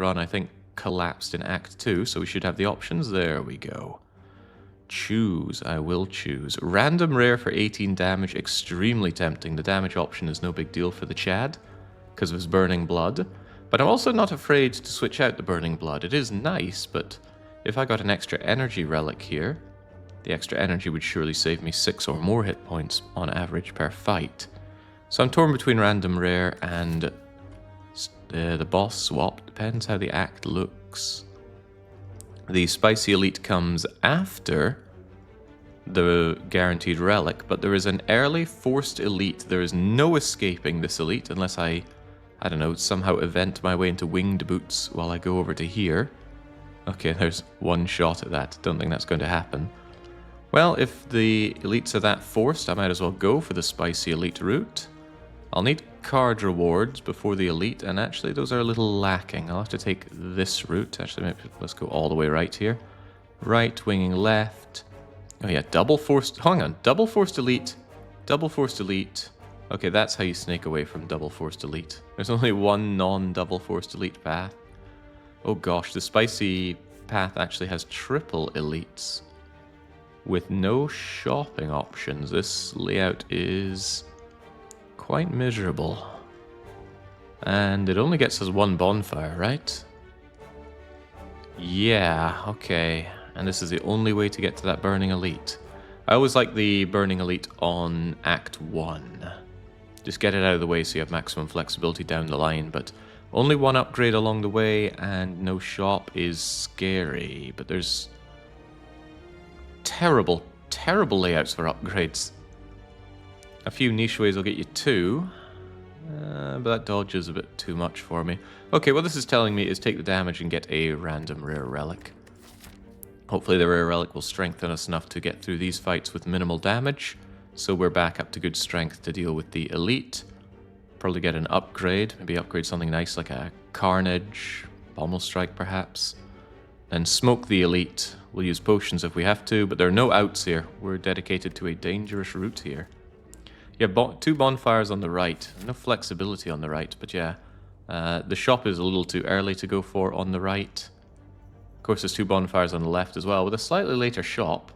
run, I think, collapsed in Act 2, so we should have the options. There we go. Choose. I will choose. Random rare for 18 damage. Extremely tempting. The damage option is no big deal for the Chad because of his burning blood. But I'm also not afraid to switch out the burning blood. It is nice, but if I got an extra energy relic here, the extra energy would surely save me 6 or more hit points on average per fight. So I'm torn between random rare and the boss swap. Depends how the act looks. The spicy elite comes after the guaranteed relic, but there is an early forced elite. There is no escaping this elite unless I don't know, somehow event my way into winged boots while I go over to here. Okay, there's one shot at that. Don't think that's going to happen. Well, if the elites are that forced, I might as well go for the spicy elite route. I'll need card rewards before the elite, and actually those are a little lacking. I'll have to take this route. Actually, maybe let's go all the way right here. Right, winging left. Oh yeah, double forced... Hang on, double forced elite. Double forced elite. Okay, that's how you snake away from double forced elite. There's only one non-double forced elite path. Oh gosh, the spicy path actually has triple elites with no shopping options. This layout is quite miserable. And it only gets us one bonfire, right? Yeah, okay. And this is the only way to get to that burning elite. I always like the burning elite on Act 1. Just get it out of the way so you have maximum flexibility down the line, but only one upgrade along the way and no shop is scary. But there's terrible, terrible layouts for upgrades. A few niche ways will get you 2, but that dodge is a bit too much for me. Okay, what this is telling me is take the damage and get a random rare relic. Hopefully the rare relic will strengthen us enough to get through these fights with minimal damage. So we're back up to good strength to deal with the elite. Probably get an upgrade. Maybe upgrade something nice like a Carnage, Pommel Strike perhaps. And smoke the elite. We'll use potions if we have to, but there are no outs here. We're dedicated to a dangerous route here. You have 2 bonfires on the right. No flexibility on the right, but yeah. The shop is a little too early to go for on the right. Of course, there's 2 bonfires on the left as well, with a slightly later shop.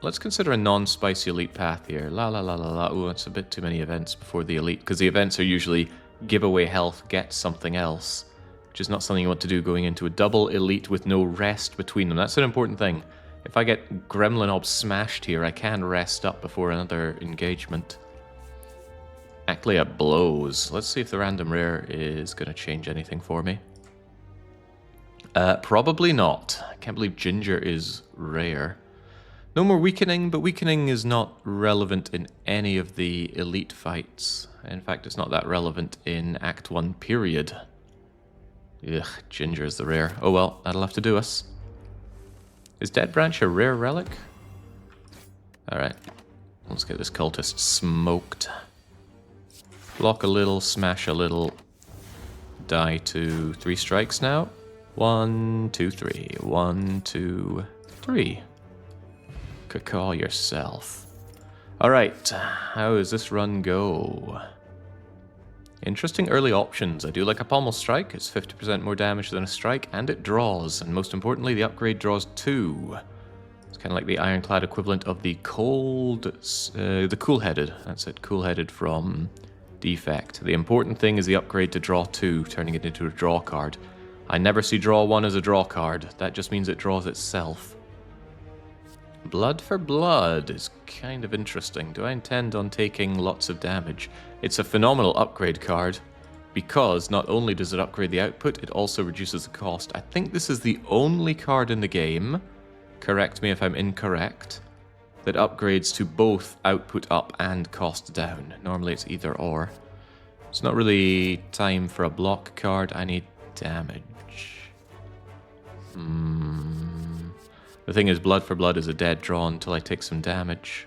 Let's consider a non-spicy elite path here. La la la la la. Ooh, that's a bit too many events before the elite, because the events are usually give away health, get something else, which is not something you want to do going into a double elite with no rest between them. That's an important thing. If I get Gremlin Ob smashed here, I can rest up before another engagement. Aclea blows. Let's see if the random rare is going to change anything for me. Probably not. I can't believe Ginger is rare. No more weakening, but weakening is not relevant in any of the elite fights. In fact, it's not that relevant in Act 1, period. Ugh, Ginger is the rare. Oh well, that'll have to do us. Is Dead Branch a rare relic? Alright, let's get this cultist smoked. Block a little, smash a little. Die to 3 strikes now. 1, 2, 3. 1, 2, 3. Caw yourself. Alright, how does this run go? Interesting early options. I do like a Pommel Strike. It's 50% more damage than a strike, and it draws. And most importantly, the upgrade draws 2. It's kind of like the Ironclad equivalent of the the Cool-Headed. That's it, Cool-Headed from Defect. The important thing is the upgrade to draw 2, turning it into a draw card. I never see draw 1 as a draw card. That just means it draws itself. Blood for blood is kind of interesting. Do I intend on taking lots of damage? It's a phenomenal upgrade card because not only does it upgrade the output, it also reduces the cost. I think this is the only card in the game, correct me if I'm incorrect, that upgrades to both output up and cost down. Normally it's either or. It's not really time for a block card. I need damage. The thing is, blood for blood is a dead draw until I take some damage.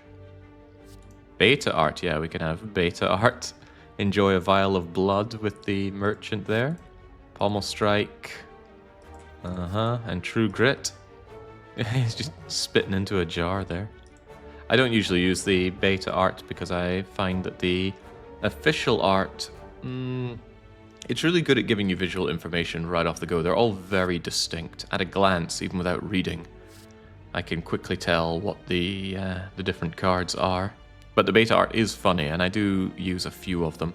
Beta art, yeah, we can have beta art. Enjoy a vial of blood with the merchant there. Pommel Strike. And True Grit. He's just spitting into a jar there. I don't usually use the beta art because I find that the official art It's really good at giving you visual information right off the go. They're all very distinct. At a glance, even without reading, I can quickly tell what the different cards are. But the beta art is funny, and I do use a few of them.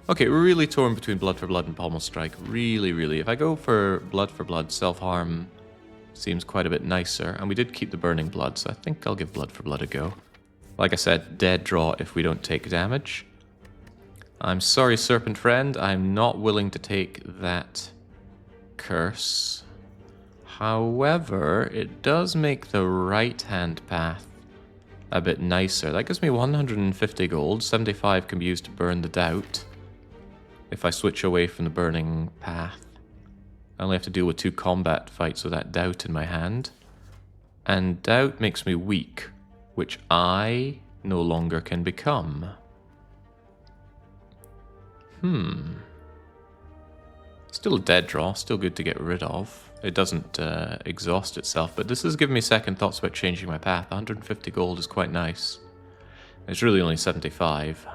Okay, we're really torn between Blood for Blood and Pommel Strike. Really, really. If I go for Blood, self-harm seems quite a bit nicer. And we did keep the Burning Blood, so I think I'll give Blood for Blood a go. Like I said, dead draw if we don't take damage. I'm sorry, Serpent Friend. I'm not willing to take that curse. However, it does make the right-hand path a bit nicer. That gives me 150 gold. 75 can be used to burn the doubt. If I switch away from the burning path, I only have to deal with 2 combat fights with that doubt in my hand. And doubt makes me weak, which I no longer can become. Still a dead draw, still good to get rid of. It doesn't exhaust itself, but this has given me second thoughts about changing my path. 150 gold is quite nice. It's really only 75.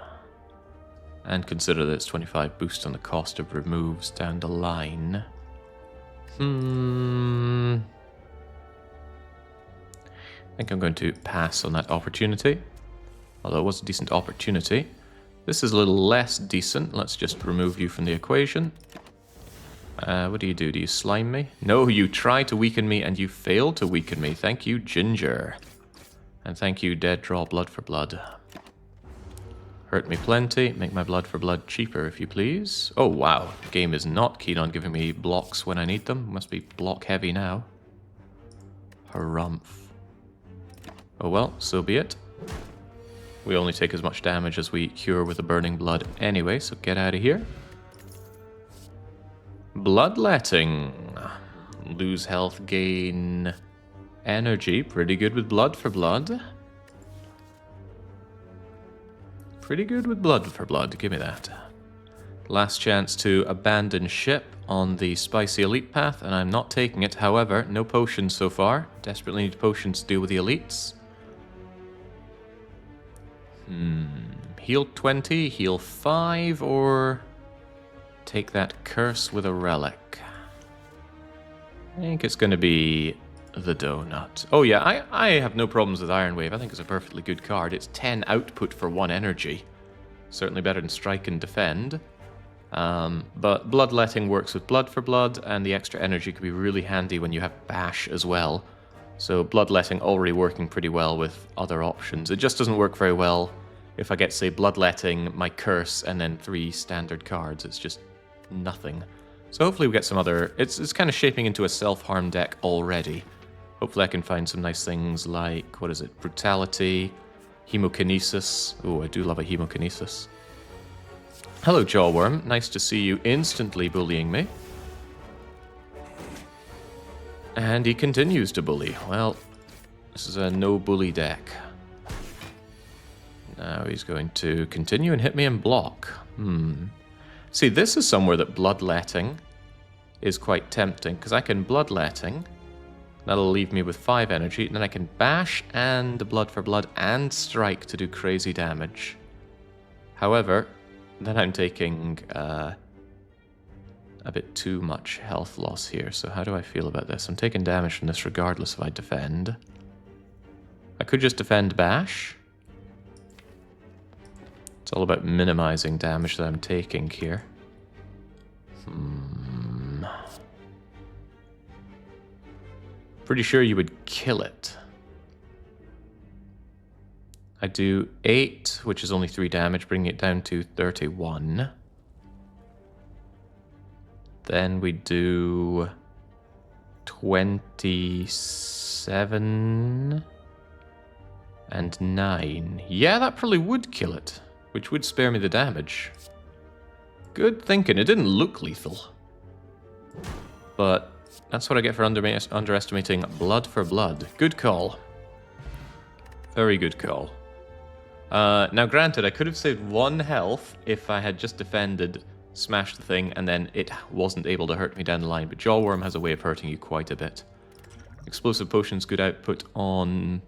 And consider that it's 25 boost on the cost of removes down the line. I think I'm going to pass on that opportunity. Although it was a decent opportunity. This is a little less decent. Let's just remove you from the equation. What do? Do you slime me? No, you try to weaken me and you fail to weaken me. Thank you, Ginger. And thank you, Dead Draw Blood for Blood. Hurt me plenty. Make my Blood for Blood cheaper, if you please. Oh, wow. The game is not keen on giving me blocks when I need them. Must be block heavy now. Harumph. Oh well, so be it. We only take as much damage as we cure with the Burning Blood anyway, so get out of here. Bloodletting. Lose health, gain energy. Pretty good with Blood for Blood. Pretty good with Blood for Blood. Give me that. Last chance to abandon ship on the Spicy Elite path, and I'm not taking it. However, no potions so far. Desperately need potions to deal with the elites. Heal 20, heal 5, or take that curse with a relic. I think it's going to be the donut. Oh yeah, I have no problems with Iron Wave. I think it's a perfectly good card. It's 10 output for 1 energy. Certainly better than Strike and Defend. But Bloodletting works with Blood for Blood, and the extra energy could be really handy when you have Bash as well. So Bloodletting already working pretty well with other options. It just doesn't work very well if I get, say, Bloodletting, my Curse, and then 3 standard cards. It's just nothing. So hopefully we get some other... It's kind of shaping into a self-harm deck already. Hopefully I can find some nice things like, what is it, Brutality, Hemokinesis. Oh, I do love a Hemokinesis. Hello, Jawworm. Nice to see you instantly bullying me. And he continues to bully. Well, this is a no-bully deck. Now he's going to continue and hit me and block. See, this is somewhere that Bloodletting is quite tempting, because I can Bloodletting. That'll leave me with 5 energy, and then I can Bash and Blood for Blood and Strike to do crazy damage. However, then I'm taking a bit too much health loss here, so how do I feel about this? I'm taking damage from this regardless if I defend. I could just defend Bash. It's all about minimizing damage that I'm taking here. Pretty sure you would kill it. I do 8, which is only 3 damage, bringing it down to 31. Then we do 27 and 9. Yeah, that probably would kill it, which would spare me the damage. Good thinking. It didn't look lethal. But that's what I get for underestimating Blood for Blood. Good call. Very good call. Now, granted, I could have saved 1 health if I had just defended, smashed the thing, and then it wasn't able to hurt me down the line. But Jawworm has a way of hurting you quite a bit. Explosive Potions, good output on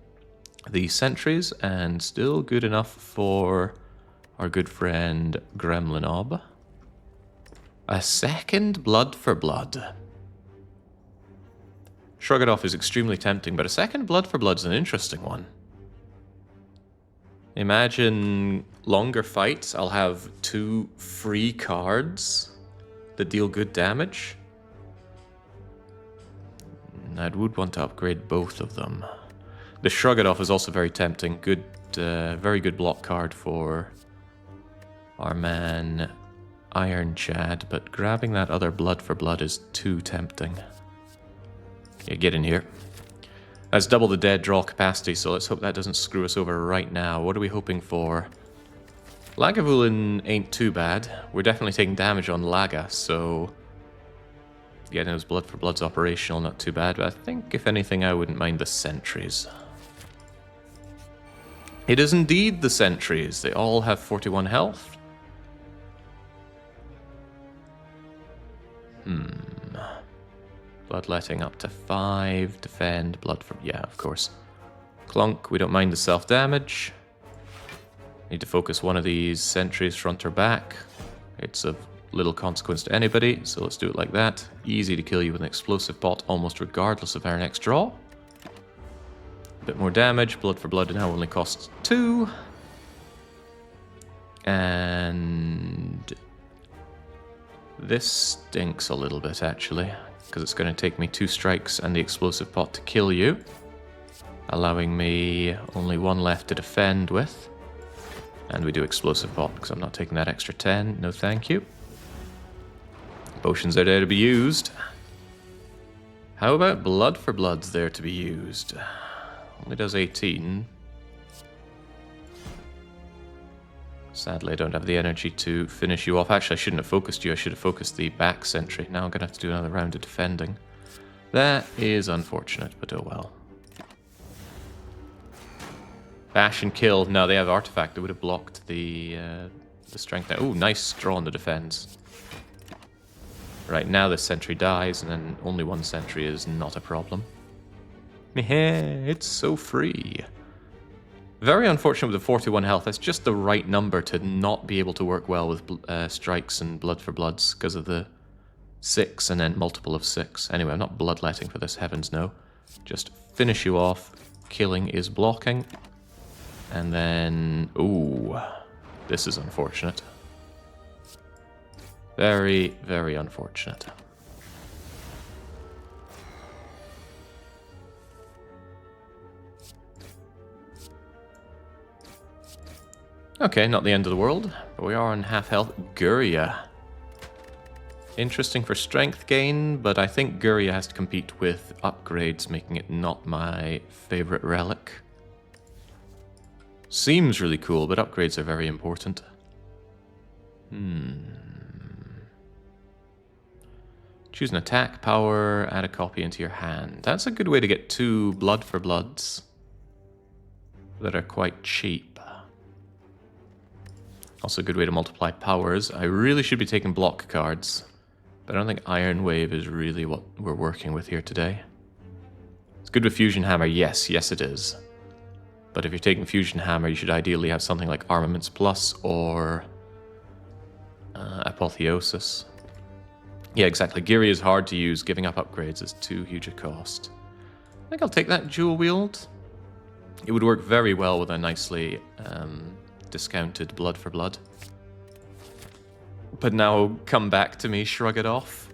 the sentries, and still good enough for our good friend Gremlinob. A second blood for blood. Shrug it off is extremely tempting, but a second blood for blood is an interesting one. Imagine longer fights. I'll have 2 free cards that deal good damage. I would want to upgrade both of them. The Shrug It Off is also very tempting. Good, very good block card for our man Ironclad, but grabbing that other blood for blood is too tempting. Yeah, get in here. That's double the dead draw capacity, so let's hope that doesn't screw us over right now. What are we hoping for? Lagavulin ain't too bad. We're definitely taking damage on Laga, so getting those blood for blood's operational, not too bad. But I think, if anything, I wouldn't mind the sentries. It is indeed the sentries. They all have 41 health. Bloodletting up to 5. Defend. Blood for... yeah, of course. Clunk. We don't mind the self-damage. Need to focus one of these sentries front or back. It's of little consequence to anybody, so let's do it like that. Easy to kill you with an explosive pot, almost regardless of our next draw. A bit more damage. Blood for blood now only costs 2. And this stinks a little bit, actually, because it's going to take me 2 strikes and the explosive pot to kill you, allowing me only 1 left to defend with. And we do explosive pot, because I'm not taking that extra 10. No thank you. Potions are there to be used. How about blood for blood's there to be used? Only does 18. Sadly, I don't have the energy to finish you off. Actually, I shouldn't have focused you. I should have focused the back sentry. Now I'm going to have to do another round of defending. That is unfortunate, but oh well. Bash and kill. No, they have artifact. They would have blocked the strength. Oh, nice draw on the defense. Right, now this sentry dies, and then only 1 sentry is not a problem. It's so free. Very unfortunate with the 41 health. That's just the right number to not be able to work well with strikes and blood for bloods because of the 6 and then multiple of 6. Anyway, I'm not bloodletting for this, heavens no. Just finish you off. Killing is blocking. And then... ooh, this is unfortunate. Very, very unfortunate. Okay, not the end of the world, but we are on half health. Guria. Interesting for strength gain, but I think Guria has to compete with upgrades, making it not my favorite relic. Seems really cool, but upgrades are very important. Choose an attack power, add a copy into your hand. That's a good way to get 2 blood for bloods that are quite cheap. Also a good way to multiply powers. I really should be taking block cards, but I don't think Iron Wave is really what we're working with here today. It's good with Fusion Hammer. Yes, yes it is. But if you're taking Fusion Hammer, you should ideally have something like Armaments Plus or Apotheosis. Yeah, exactly. Giri is hard to use. Giving up upgrades is too huge a cost. I think I'll take that Jewel Wield. It would work very well with a nicely discounted blood for blood. But now come back to me, shrug it off.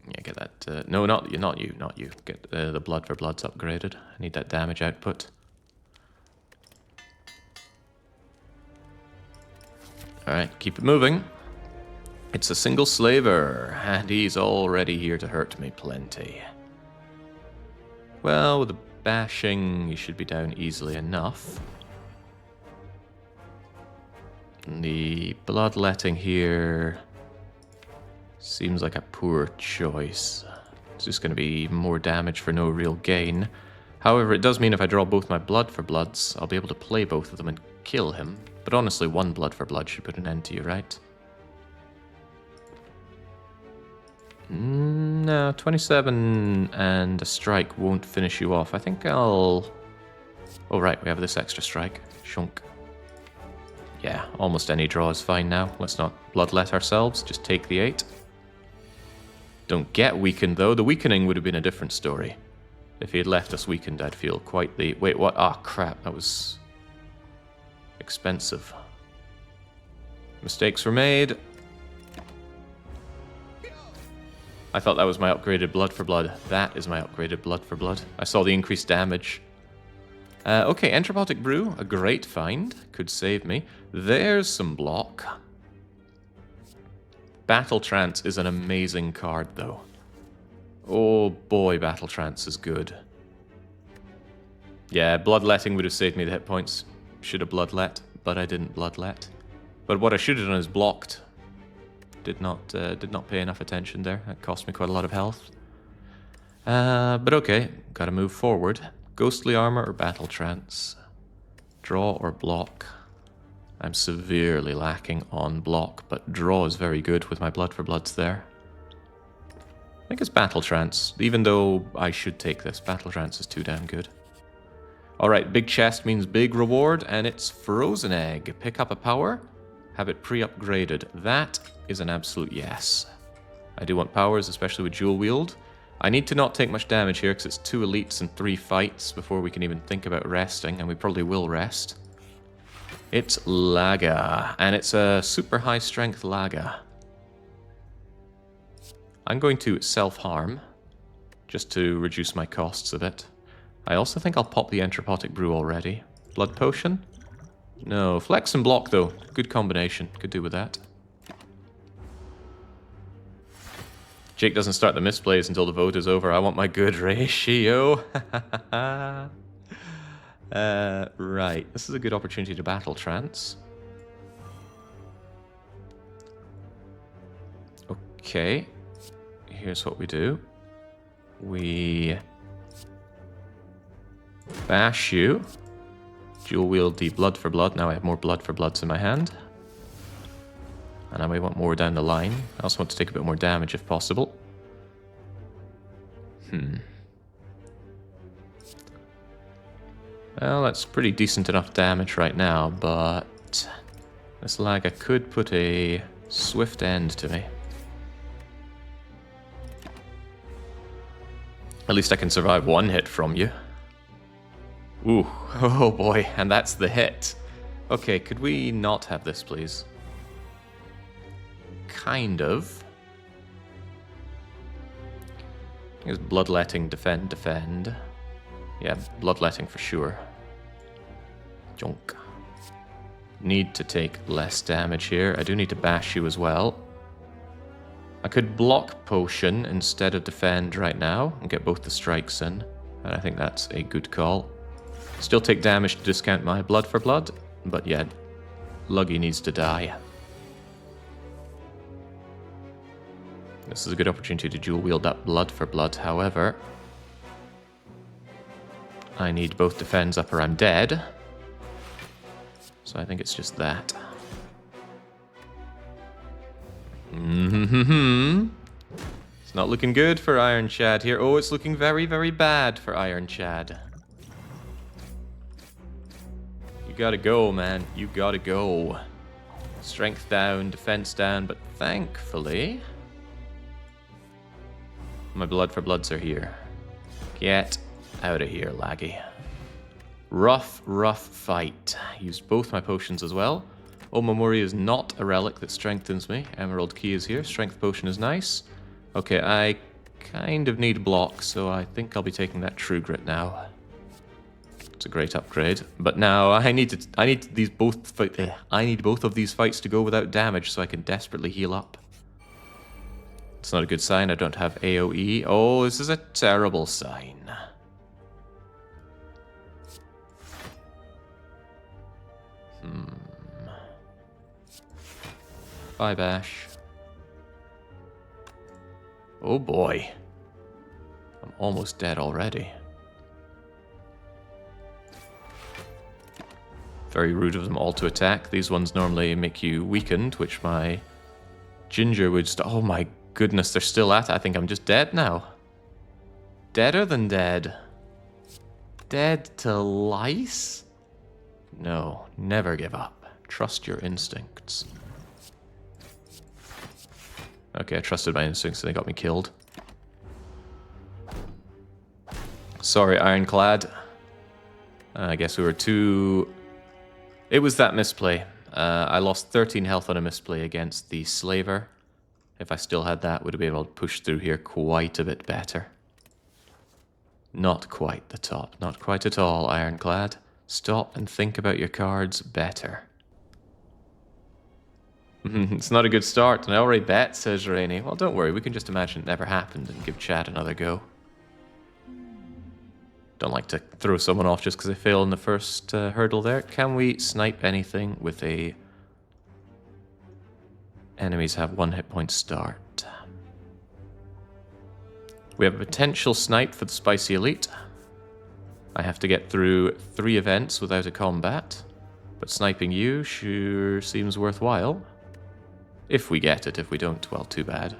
Yeah, get that. No, not you. Get the blood for bloods upgraded. I need that damage output. Alright, keep it moving. It's a single slaver, and he's already here to hurt me plenty. Well, with the bashing, you should be down easily enough. And the bloodletting here seems like a poor choice. It's just going to be more damage for no real gain. However, it does mean if I draw both my blood for bloods, I'll be able to play both of them and kill him. But honestly, 1 blood for blood should put an end to you, right? No, 27 and a strike won't finish you off. I think I'll... oh, right, we have this extra strike. Shunk. Yeah, almost any draw is fine now. Let's not bloodlet ourselves, just take the 8. Don't get weakened, though. The weakening would have been a different story. If he had left us weakened, I'd feel quite the... Wait, what? Ah, crap, that was... expensive. Mistakes were made. I thought that was my upgraded blood for blood. That is my upgraded blood for blood. I saw the increased damage. Okay, Entropotic Brew, a great find. Could save me. There's some block. Battle Trance is an amazing card, though. Oh boy, Battle Trance is good. Yeah, Bloodletting would have saved me the hit points. Should have Bloodlet, but I didn't Bloodlet. But what I should have done is blocked. Did not pay enough attention there. That cost me quite a lot of health. But okay, gotta move forward. Ghostly Armor or Battle Trance? Draw or block? I'm severely lacking on block, but draw is very good with my Blood for Bloods there. I think it's Battle Trance, even though I should take this. Battle Trance is too damn good. Alright, big chest means big reward, and it's Frozen Egg. Pick up a power, have it pre-upgraded. That is an absolute yes. I do want powers, especially with dual wield. I need to not take much damage here because it's 2 elites and 3 fights before we can even think about resting, and we probably will rest. It's Laga, and it's a super high strength Laga. I'm going to self-harm, just to reduce my costs a bit. I also think I'll pop the Entropotic Brew already. Blood Potion? No, Flex and Block though. Good combination, could do with that. Jake doesn't start the misplays until the vote is over. I want my good ratio. Right, this is a good opportunity to Battle Trance. Okay, here's what we do. We bash you. Dual wield the Blood for Blood. Now I have more Blood for Bloods in my hand. And I may want more down the line. I also want to take a bit more damage if possible. Well, that's pretty decent enough damage right now, but this Laga could put a swift end to me. At least I can survive one hit from you. Ooh, oh boy, and that's the hit. Okay, could we not have this, please? Kind of. Here's Bloodletting, defend, defend. Yeah, Bloodletting for sure. Junk. Need to take less damage here. I do need to bash you as well. I could block Potion instead of defend right now and get both the strikes in. And I think that's a good call. Still take damage to discount my Blood for Blood, but yeah, Luggy needs to die. This is a good opportunity to dual wield that Blood for Blood, however. I need both defends up or I'm dead. So I think it's just that. It's not looking good for Ironclad here. Oh, it's looking very, very bad for Ironclad. You gotta go, man. You gotta go. Strength down, defense down, but thankfully... my Blood for Bloods are here. Get out of here, Laggy. Rough, rough fight. Used both my potions as well. Omamori is not a relic that strengthens me. Emerald Key is here. Strength Potion is nice. Okay, I kind of need block, so I think I'll be taking that True Grit now. It's a great upgrade. But now I need both of these fights to go without damage so I can desperately heal up. It's not a good sign. I don't have AoE. Oh, this is a terrible sign. Bye, Bash. Oh boy. I'm almost dead already. Very rude of them all to attack. These ones normally make you weakened, which my Ginger would... oh my goodness, they're still at it. I think I'm just dead now. Deader than dead. Dead to lice? No, never give up. Trust your instincts. Okay, I trusted my instincts and they got me killed. Sorry, Ironclad. I guess we were too... It was that misplay. I lost 13 health on a misplay against the Slaver. If I still had that, would have been able to push through here quite a bit better. Not quite the top. Not quite at all, Ironclad. Stop and think about your cards better. It's not a good start, and I already bet, says Rainey. Well, don't worry, we can just imagine it never happened and give Chad another go. Don't like to throw someone off just because they fail in the first hurdle there. Can we snipe anything with a... Enemies have 1 hit point start. We have a potential snipe for the Spicy Elite. I have to get through 3 events without a combat. But sniping you sure seems worthwhile. If we get it. If we don't, well, too bad.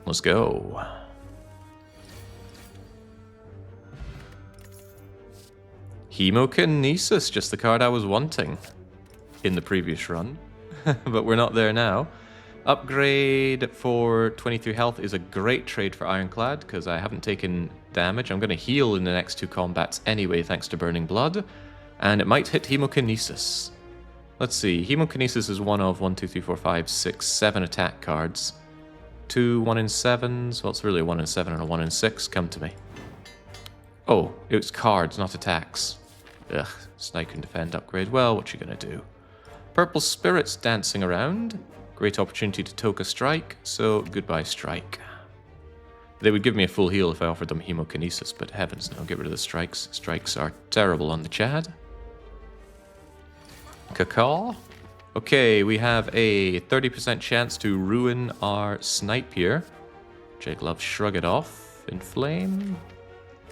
Let's go. Hemokinesis, just the card I was wanting in the previous run. But we're not there now. Upgrade for 23 health is a great trade for Ironclad, because I haven't taken damage. I'm going to heal in the next 2 combats anyway, thanks to Burning Blood. And it might hit Hemokinesis. Let's see, Hemokinesis is one of 1, 2, 3, 4, 5, 6, 7 attack cards. 2 1 in 7s, well, it's really a 1 in 7 and a 1 in 6. Come to me. Oh, it was cards, not attacks. Ugh, Snipe and Defend upgrade. Well, what you gonna do? Purple Spirits dancing around. Great opportunity to Toka Strike, so goodbye Strike. They would give me a full heal if I offered them Hemokinesis, but heavens no, get rid of the strikes. Strikes are terrible on the Chad. Cacaw. Okay, we have a 30% chance to ruin our Snipe here. Jake loves Shrug It Off. Inflame.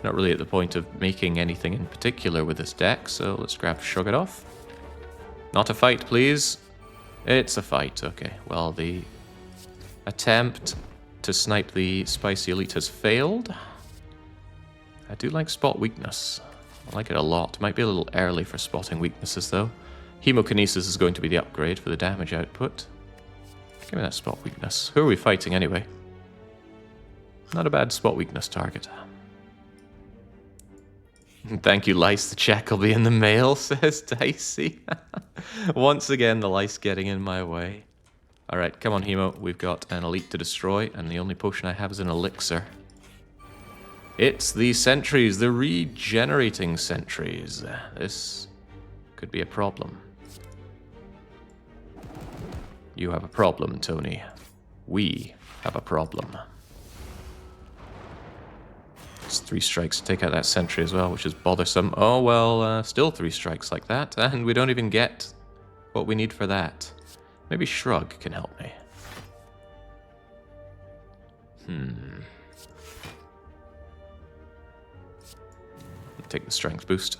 Not really at the point of making anything in particular with this deck, so let's grab Shrug It Off. Not a fight, please. It's a fight. Okay, well, the attempt to snipe the Spicy Elite has failed. I do like Spot Weakness. I like it a lot. Might be a little early for spotting weaknesses, though. Hemokinesis is going to be the upgrade for the damage output. Give me that Spot Weakness. Who are we fighting, anyway? Not a bad Spot Weakness target. Thank you, Lice. The check will be in the mail, says Dicey. Once again, the Lice getting in my way. Alright, come on, Hemo. We've got an Elite to destroy, and the only potion I have is an Elixir. It's the sentries, the regenerating sentries. This could be a problem. You have a problem, Tony. We have a problem. It's 3 strikes to take out that sentry as well, which is bothersome. Oh, well, still 3 strikes like that, and we don't even get what we need for that. Maybe Shrug can help me. Take the strength boost.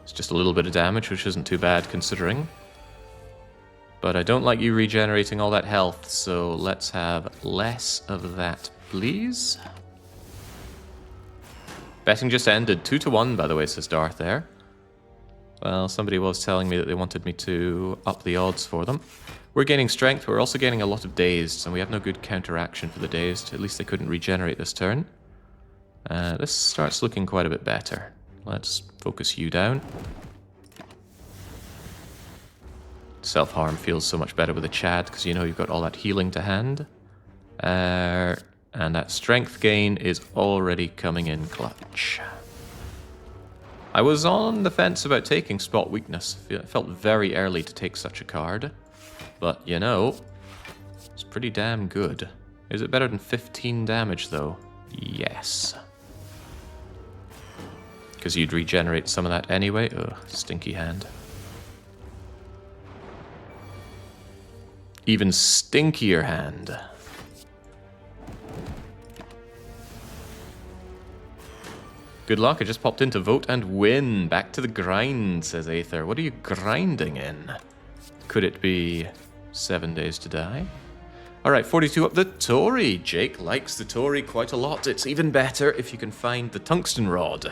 It's just a little bit of damage, which isn't too bad considering. But I don't like you regenerating all that health, so let's have less of that, please. Betting just ended. 2-1, by the way, says Darth there. Well, somebody was telling me that they wanted me to up the odds for them. We're gaining strength. We're also getting a lot of dazed, and we have no good counteraction for the dazed. At least they couldn't regenerate this turn. This starts looking quite a bit better. Let's focus you down. Self-harm feels so much better with a Chad, because you know you've got all that healing to hand. And that strength gain is already coming in clutch. I was on the fence about taking Spot Weakness. It felt very early to take such a card. But, you know, it's pretty damn good. Is it better than 15 damage, though? Yes. Because you'd regenerate some of that anyway. Ugh, stinky hand. Even stinkier hand. Good luck, I just popped in to vote and win. Back to the grind, says Aether. What are you grinding in? Could it be 7 Days to Die? Alright, 42 up the Tory. Jake likes the Tory quite a lot. It's even better if you can find the Tungsten Rod.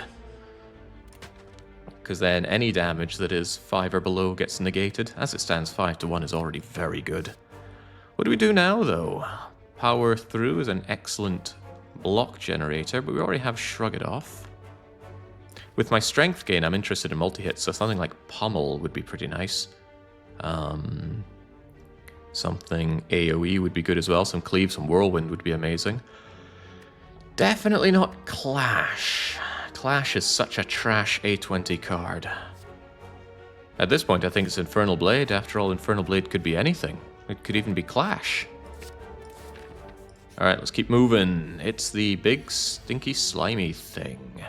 because then any damage that is 5 or below gets negated. As it stands, 5 to 1 is already very good. What do we do now, though? Power Through is an excellent block generator, but we already have Shrug It Off. With my strength gain, I'm interested in multi-hits, so something like Pummel would be pretty nice. Something AoE would be good as well. Some Cleave, some Whirlwind would be amazing. Definitely not Clash. Clash is such a trash A20 card. At this point, I think it's Infernal Blade. After all, Infernal Blade could be anything. It could even be Clash. Alright, let's keep moving. It's the big, stinky, slimy thing.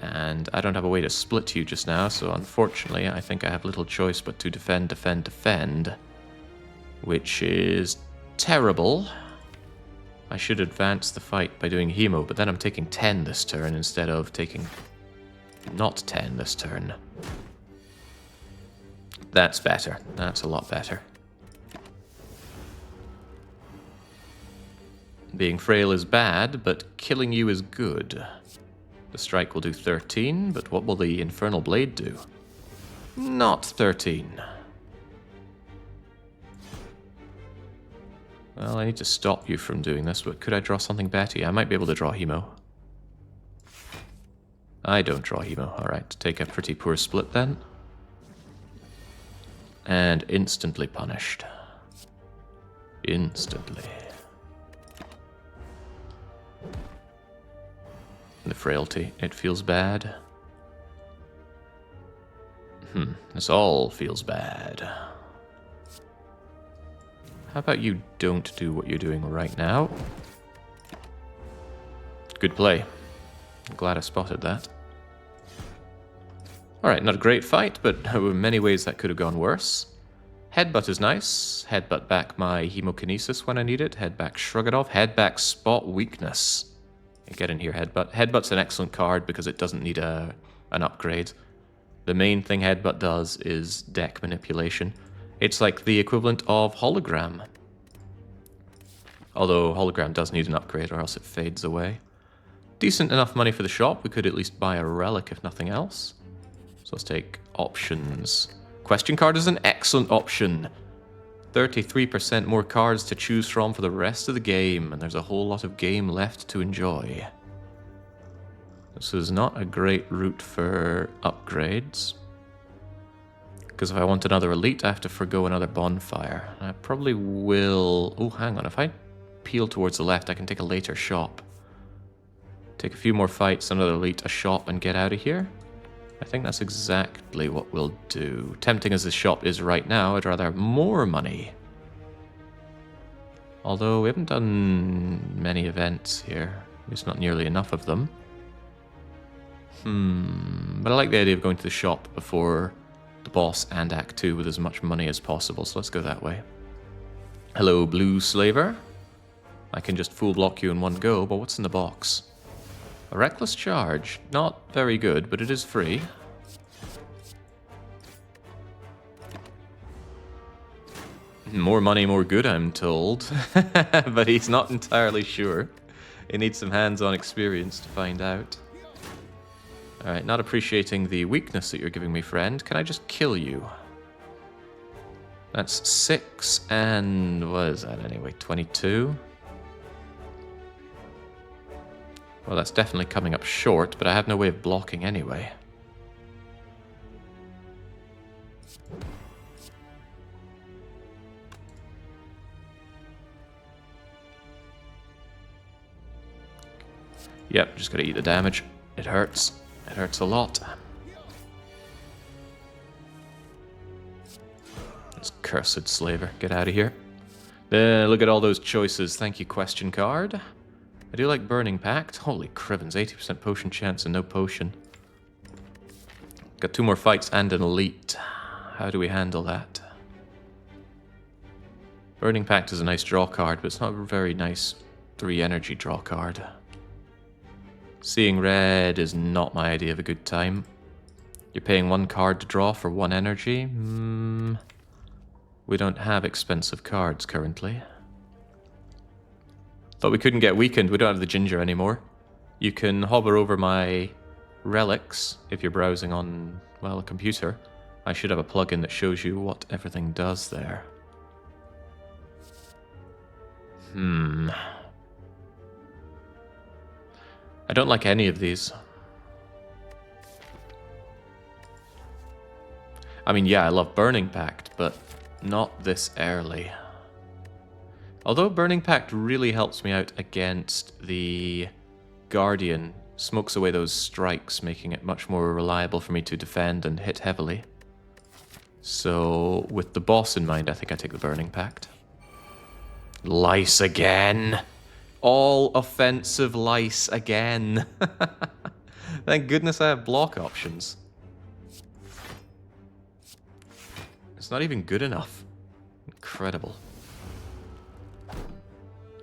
And I don't have a way to split you just now, so unfortunately, I think I have little choice but to defend, defend, defend. Which is terrible. I should advance the fight by doing Hemo, but then I'm taking 10 this turn instead of taking not 10 this turn. That's better. That's a lot better. Being frail is bad, but killing you is good. The strike will do 13, but what will the Infernal Blade do? Not 13. Well, I need to stop you from doing this, but could I draw something better? I might be able to draw Hemo. I don't draw Hemo. Alright, take a pretty poor split then. And instantly punished. Instantly. The frailty, it feels bad. This all feels bad. How about you don't do what you're doing right now? Good play. I'm glad I spotted that. Alright, not a great fight, but in many ways that could have gone worse. Headbutt is nice. Headbutt back my Hemokinesis when I need it. Head back Shrug It Off. Head back Spot Weakness. Get in here, Headbutt. Headbutt's an excellent card because it doesn't need an upgrade. The main thing Headbutt does is deck manipulation. It's like the equivalent of Hologram. Although Hologram does need an upgrade or else it fades away. Decent enough money for the shop. We could at least buy a relic if nothing else. So let's take options. Question card is an excellent option. 33% more cards to choose from for the rest of the game, and there's a whole lot of game left to enjoy. This is not a great route for upgrades. Because if I want another elite, I have to forgo another bonfire. I probably will... Oh, hang on. If I peel towards the left, I can take a later shop. Take a few more fights, another elite, a shop, and get out of here. I think that's exactly what we'll do. Tempting as this shop is right now, I'd rather have more money. Although we haven't done many events here. At least not nearly enough of them. But I like the idea of going to the shop before the boss and Act 2 with as much money as possible, so let's go that way. Hello, Blue Slaver. I can just full block you in one go, but what's in the box? A Reckless Charge. Not very good, but it is free. More money, more good, I'm told. But he's not entirely sure. He needs some hands-on experience to find out. Alright, not appreciating the weakness that you're giving me, friend. Can I just kill you? That's 6 and... what is that anyway? 22? Well, that's definitely coming up short, but I have no way of blocking anyway. Yep, just gotta eat the damage. It hurts. It hurts a lot. This cursed slaver. Get out of here. Look at all those choices. Thank you, question card. I do like Burning Pact. Holy crivens, 80% potion chance and no potion. Got 2 more fights and an elite. How do we handle that? Burning Pact is a nice draw card, but it's not a very nice 3 energy draw card. Seeing red is not my idea of a good time. You're paying 1 card to draw for 1 energy? We don't have expensive cards currently. Thought we couldn't get weakened. We don't have the ginger anymore. You can hover over my relics, if you're browsing on, well, a computer, I should have a plugin that shows you what everything does there. I don't like any of these. I mean, yeah, I love Burning Pact, but not this early. Although Burning Pact really helps me out against the Guardian. Smokes away those strikes, making it much more reliable for me to defend and hit heavily. So, with the boss in mind, I think I take the Burning Pact. Lice again! All offensive lice again! Thank goodness I have block options. It's not even good enough. Incredible.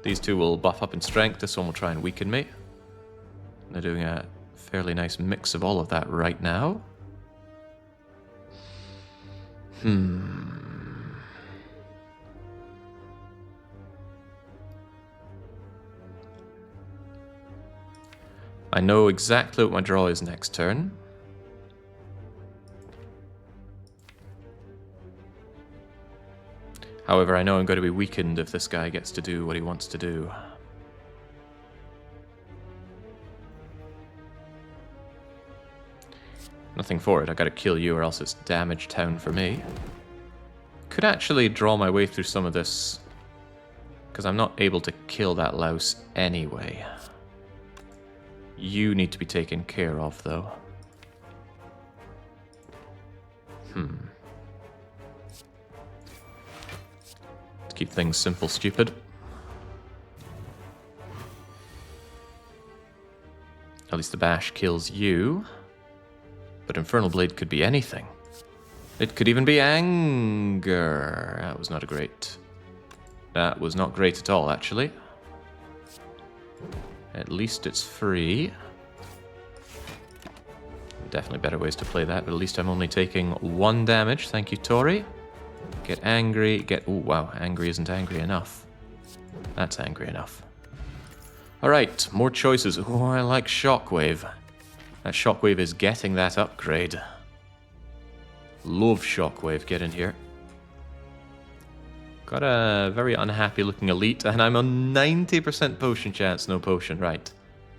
These two will buff up in strength, this one will try and weaken me. They're doing a fairly nice mix of all of that right now. I know exactly what my draw is next turn. However, I know I'm going to be weakened if this guy gets to do what he wants to do. Nothing for it, I gotta kill you or else it's damage town for me. Could actually draw my way through some of this, because I'm not able to kill that louse anyway. You need to be taken care of, though. To keep things simple, stupid. At least the bash kills you. But Infernal Blade could be anything. It could even be anger. That was not great. That was not great at all, actually. At least it's free. Definitely better ways to play that, but at least I'm only taking 1 damage. Thank you, Tori. Get angry, get... Oh, wow, angry isn't angry enough. That's angry enough. Alright, more choices. Oh, I like Shockwave. That Shockwave is getting that upgrade. Love Shockwave, get in here. Got a very unhappy looking elite, and I'm on 90% potion chance, no potion, right.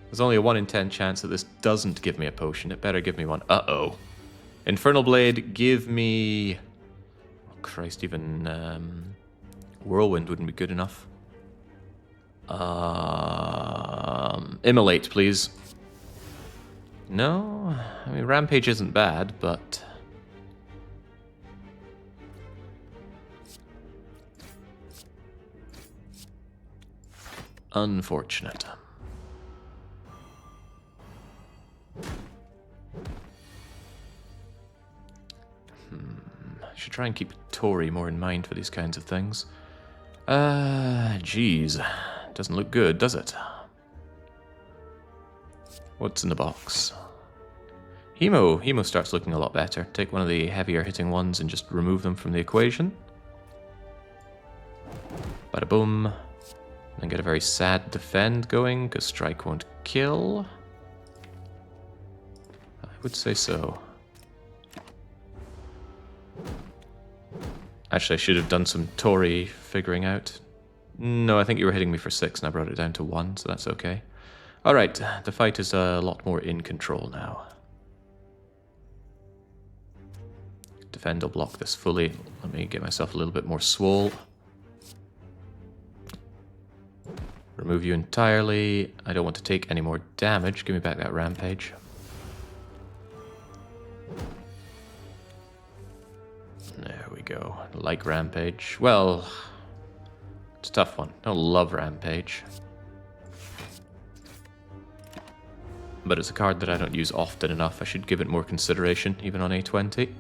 There's only a 1 in 10 chance that this doesn't give me a potion. It better give me one. Uh-oh. Infernal Blade, give me... Oh, Christ, even Whirlwind wouldn't be good enough. Immolate, please. No? I mean, Rampage isn't bad, but... Unfortunate. I should try and keep Tori more in mind for these kinds of things. Geez. Doesn't look good, does it? What's in the box? Hemo. Hemo starts looking a lot better. Take one of the heavier hitting ones and just remove them from the equation. Bada boom. And get a very sad defend going, because strike won't kill. I would say so. Actually, I should have done some Tori figuring out. No, I think you were hitting me for 6 and I brought it down to 1, so that's okay. Alright, the fight is a lot more in control now. Defend will block this fully. Let me get myself a little bit more swole. Remove you entirely. I don't want to take any more damage. Give me back that rampage. There we go. Like rampage. Well, it's a tough one. I don't love rampage. But it's a card that I don't use often enough. I should give it more consideration, even on A20.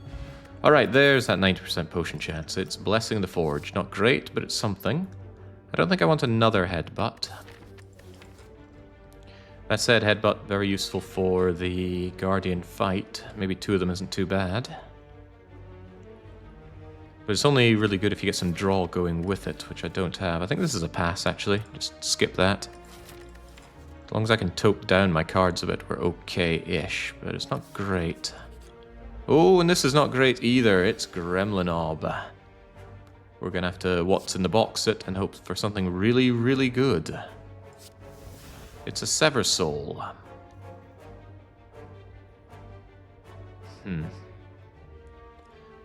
Alright, there's that 90% potion chance. It's Blessing the Forge. Not great, but it's something. I don't think I want another headbutt. That said, headbutt, very useful for the Guardian fight. Maybe 2 of them isn't too bad. But it's only really good if you get some draw going with it, which I don't have. I think this is a pass, actually. Just skip that. As long as I can toke down my cards a bit, we're okay-ish, but it's not great. Oh, and this is not great either. It's Gremlinob. We're going to have to what's in the box it and hope for something really, really good. It's a Sever Soul.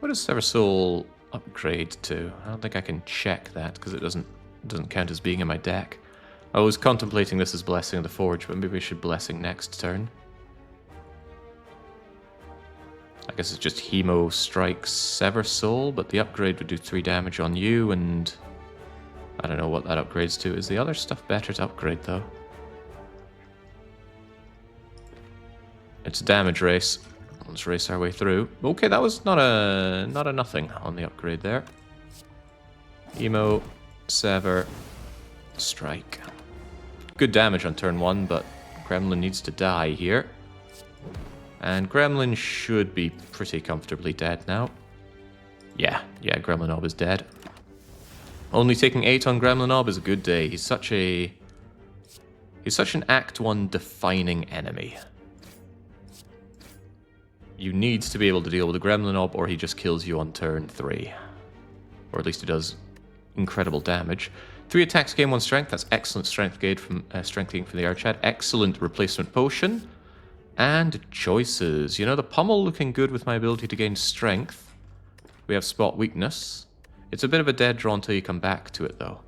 What does Sever Soul upgrade to? I don't think I can check that because it doesn't count as being in my deck. I was contemplating this as Blessing of the Forge, but maybe I should Blessing next turn. I guess it's just Hemo Strikes Sever Soul, but the upgrade would do 3 damage on you, and I don't know what that upgrades to. Is the other stuff better to upgrade, though? It's a damage race. Let's race our way through. Okay, that was not a nothing on the upgrade there. Hemo, Sever, Strike. Good damage on turn 1, but Gremlin needs to die here. And Gremlin should be pretty comfortably dead now. Yeah, Gremlinob is dead. Only taking 8 on Gremlinob is a good day. He's such an Act 1 defining enemy. You need to be able to deal with a Gremlinob or he just kills you on turn 3. Or at least he does incredible damage. 3 attacks, gain 1 strength. That's excellent strength gain from strengthening from the Ironclad. Excellent replacement potion. And choices. You know, the pommel looking good with my ability to gain strength. We have spot weakness. It's a bit of a dead draw until you come back to it, though.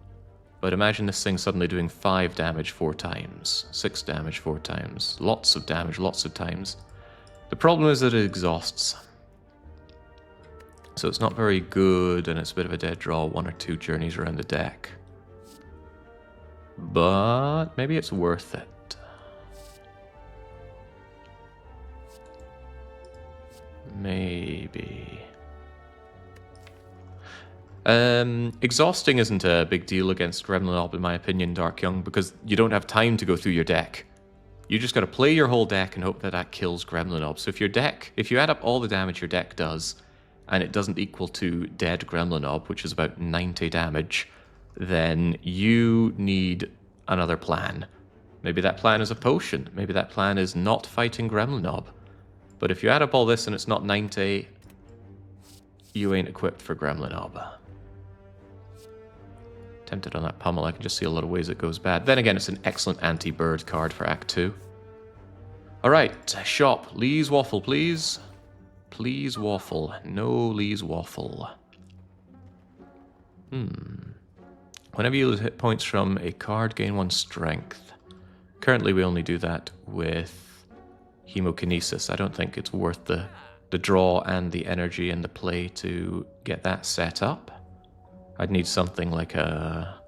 But imagine this thing suddenly doing 5 damage 4 times. 6 damage 4 times. Lots of damage, lots of times. The problem is that it exhausts. So it's not very good, and it's a bit of a dead draw 1 or 2 journeys around the deck. But maybe it's worth it. Maybe. Exhausting isn't a big deal against Gremlinob, in my opinion, Dark Young, because you don't have time to go through your deck. You just got to play your whole deck and hope that that kills Gremlinob. So if you add up all the damage your deck does, and it doesn't equal to dead Gremlinob, which is about 90 damage, then you need another plan. Maybe that plan is a potion. Maybe that plan is not fighting Gremlinob. But if you add up all this and it's not 90, you ain't equipped for Gremlinob. Tempted on that pummel, I can just see a lot of ways it goes bad. Then again, it's an excellent anti-bird card for Act 2. Alright, shop. Lee's Waffle, please. Please Waffle. No Lee's Waffle. Whenever you lose hit points from a card, gain 1 strength. Currently, we only do that with Hemokinesis. I don't think it's worth the draw and the energy and the play to get that set up. I'd need something like a...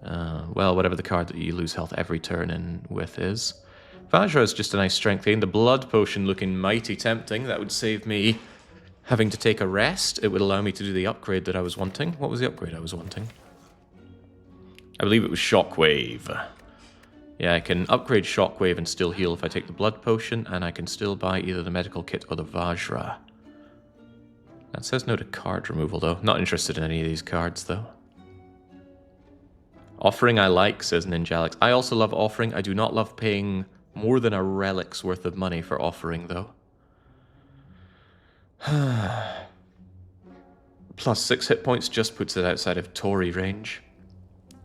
well, whatever the card that you lose health every turn in with is. Vajra is just a nice strength gain. The Blood Potion looking mighty tempting. That would save me having to take a rest. It would allow me to do the upgrade that I was wanting. What was the upgrade I was wanting? I believe it was Shockwave. Yeah, I can upgrade Shockwave and still heal if I take the Blood Potion, and I can still buy either the Medical Kit or the Vajra. That says no to card removal, though. Not interested in any of these cards, though. Offering I like, says Ninjalix. I also love Offering. I do not love paying more than a relic's worth of money for Offering, though. Plus 6 hit points just puts it outside of Tori range.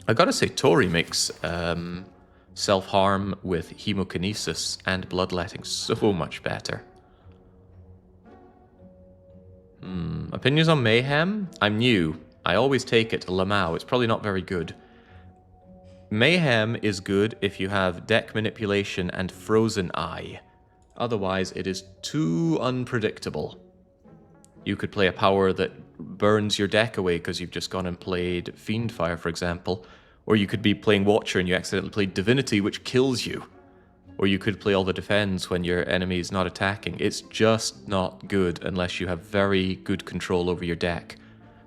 I gotta say, Tori makes self-harm with Hemokinesis and Bloodletting so much better. Opinions on Mayhem? I'm new. I always take it. Lamau. It's probably not very good. Mayhem is good if you have deck manipulation and Frozen Eye. Otherwise, it is too unpredictable. You could play a power that burns your deck away because you've just gone and played Fiendfire, for example. Or you could be playing Watcher and you accidentally played Divinity, which kills you. Or you could play all the defense when your enemy is not attacking. It's just not good unless you have very good control over your deck.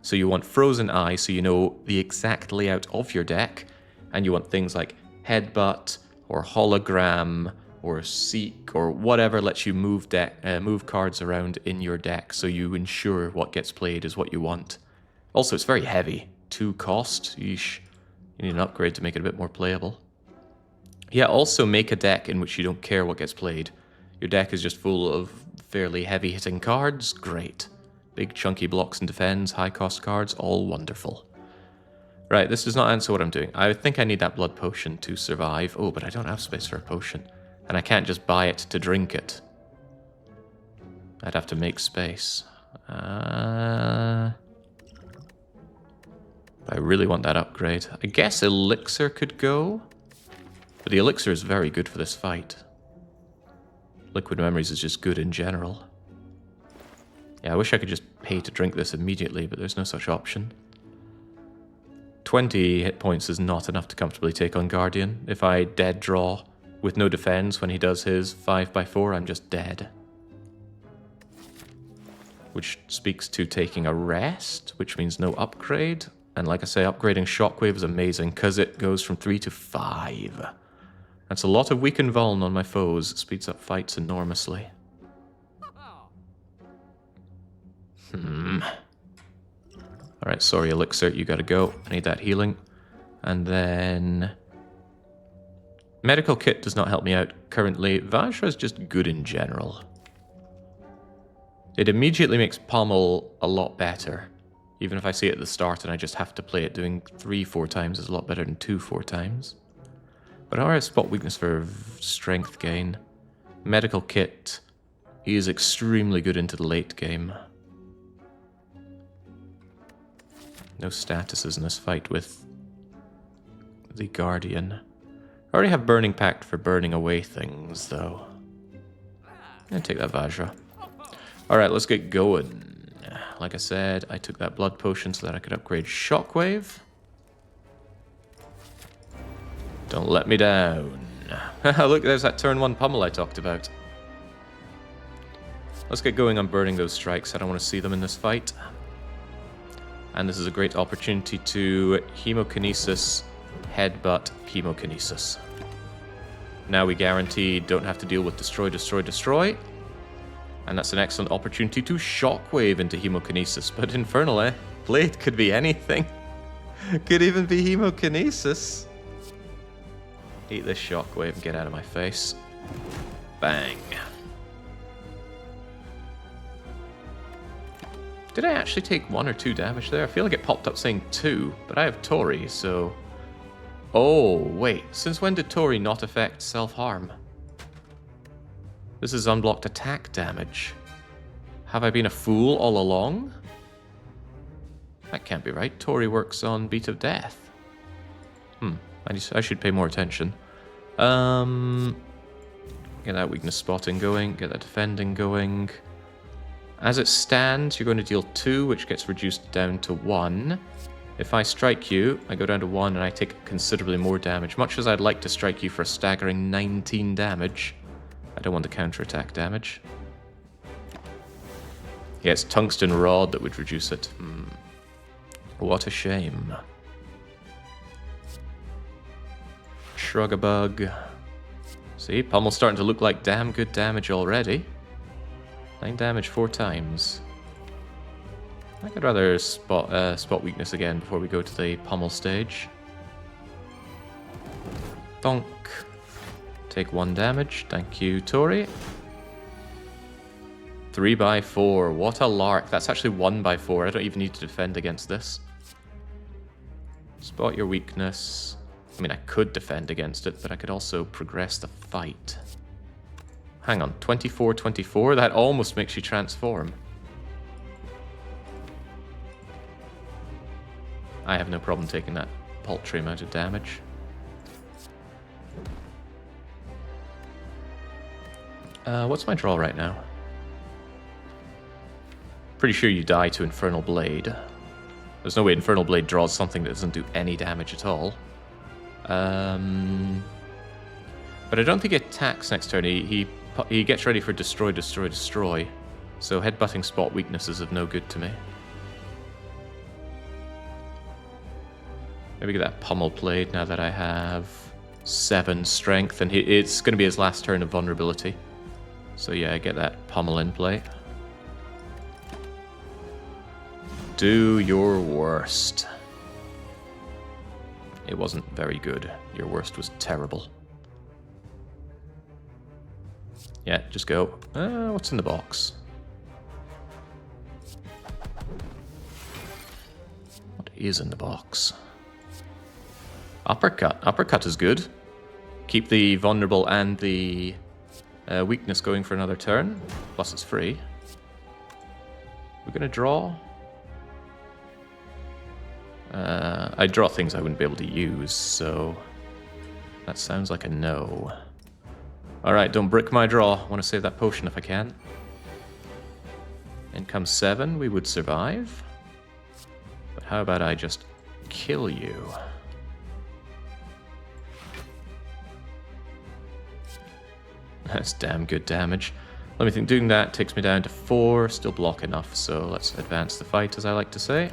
So you want Frozen Eye so you know the exact layout of your deck. And you want things like Headbutt or Hologram or Seek or whatever lets you move cards around in your deck so you ensure what gets played is what you want. Also, it's very heavy. 2 cost. Yeesh. You need an upgrade to make it a bit more playable. Yeah, also make a deck in which you don't care what gets played. Your deck is just full of fairly heavy-hitting cards. Great. Big chunky blocks and defends, high-cost cards, all wonderful. Right, this does not answer what I'm doing. I think I need that blood potion to survive. Oh, but I don't have space for a potion. And I can't just buy it to drink it. I'd have to make space. I really want that upgrade. I guess Elixir could go. But the Elixir is very good for this fight. Liquid Memories is just good in general. Yeah, I wish I could just pay to drink this immediately, but there's no such option. 20 hit points is not enough to comfortably take on Guardian. If I dead draw with no defense when he does his 5x4, I'm just dead. Which speaks to taking a rest, which means no upgrade. And like I say, upgrading Shockwave is amazing because it goes from 3 to 5. That's a lot of weakened vuln on my foes. It speeds up fights enormously. Alright, sorry, Elixir, you gotta go. I need that healing. And then... Medical Kit does not help me out currently. Vajra is just good in general. It immediately makes Pommel a lot better. Even if I see it at the start and I just have to play it, doing 3-4 times is a lot better than 2-4 times. But I have spot weakness for strength gain. Medical Kit, he is extremely good into the late game. No statuses in this fight with the Guardian. I already have Burning Pact for burning away things, though. I'll take that Vajra. Alright, let's get going. Like I said, I took that blood potion so that I could upgrade Shockwave. Don't let me down. Look, there's that turn 1 pummel I talked about. Let's get going on burning those strikes. I don't want to see them in this fight. And this is a great opportunity to Hemokinesis, Headbutt, Hemokinesis. Now we guarantee don't have to deal with Destroy, Destroy, Destroy. And that's an excellent opportunity to Shockwave into Hemokinesis. But Infernal Blade could be anything. Could even be Hemokinesis. Eat this Shockwave and get out of my face. Bang. Did I actually take 1 or 2 damage there? I feel like it popped up saying 2, but I have Tori, so... Oh, wait. Since when did Tori not affect self-harm? This is unblocked attack damage. Have I been a fool all along? That can't be right. Tori works on Beat of Death. I should pay more attention. Get that weakness spotting going. Get that defending going. As it stands, you're going to deal 2, which gets reduced down to 1. If I strike you, I go down to 1 and I take considerably more damage. Much as I'd like to strike you for a staggering 19 damage, I don't want the counterattack damage. Yeah, it's Tungsten Rod that would reduce it. What a shame. Shrug-a-bug. See, Pummel's starting to look like damn good damage already. 9 damage 4 times. I think I'd rather spot weakness again before we go to the Pummel stage. Donk. Take 1 damage. Thank you, Tori. 3x4. What a lark. That's actually 1x4. I don't even need to defend against this. Spot your weakness. I mean, I could defend against it, but I could also progress the fight. Hang on. 24-24? That almost makes you transform. I have no problem taking that paltry amount of damage. What's my draw right now? Pretty sure you die to Infernal Blade. There's no way Infernal Blade draws something that doesn't do any damage at all. But I don't think he attacks next turn. He gets ready for Destroy, Destroy, Destroy. So headbutting spot weakness is of no good to me. Maybe get that Pummel Blade now that I have 7 strength. And it's going to be his last turn of vulnerability. So yeah, get that Pummel in play. Do your worst. It wasn't very good. Your worst was terrible. Yeah, just go. What's in the box? What is in the box? Uppercut. Uppercut is good. Keep the vulnerable and the weakness going for another turn. Plus it's free. We're going to draw. I draw things I wouldn't be able to use, so that sounds like a no. Alright, don't brick my draw. I want to save that potion if I can. In comes 7, we would survive. But how about I just kill you? That's damn good damage. Let me think, doing that takes me down to 4, still block enough, so let's advance the fight, as I like to say.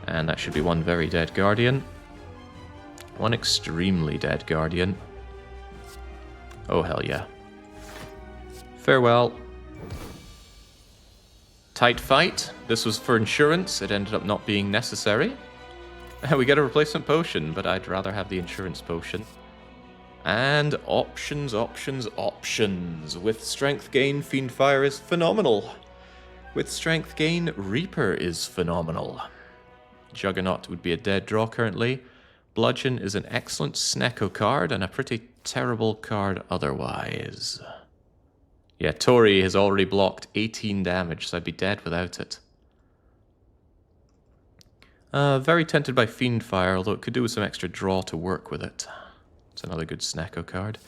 And that should be one very dead Guardian. One extremely dead Guardian. Oh, hell yeah. Farewell. Tight fight. This was for insurance. It ended up not being necessary. We get a replacement potion, but I'd rather have the insurance potion. And options, options, options. With strength gain, Fiendfire is phenomenal. With strength gain, Reaper is phenomenal. Juggernaut would be a dead draw currently. Bludgeon is an excellent Snecko card and a pretty terrible card otherwise. Yeah, Tori has already blocked 18 damage, so I'd be dead without it. Very tempted by Fiendfire, although it could do with some extra draw to work with it. It's another good Snecko card.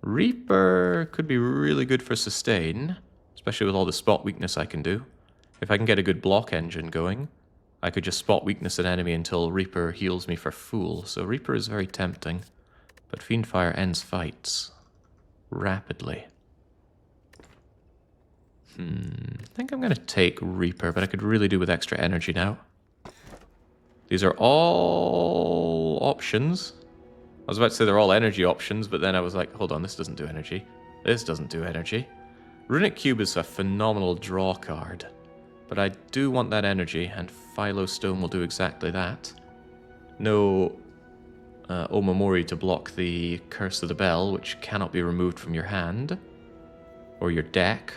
Reaper could be really good for sustain, especially with all the spot weakness I can do. If I can get a good block engine going, I could just spot weakness an enemy until Reaper heals me for full. So Reaper is very tempting, but Fiendfire ends fights rapidly. I think I'm going to take Reaper, but I could really do with extra energy now. These are all options. I was about to say they're all energy options, but then I was like, hold on, this doesn't do energy. This doesn't do energy. Runic Cube is a phenomenal draw card, but I do want that energy, and Philo Stone will do exactly that. No Omamori to block the Curse of the Bell, which cannot be removed from your hand. Or your deck.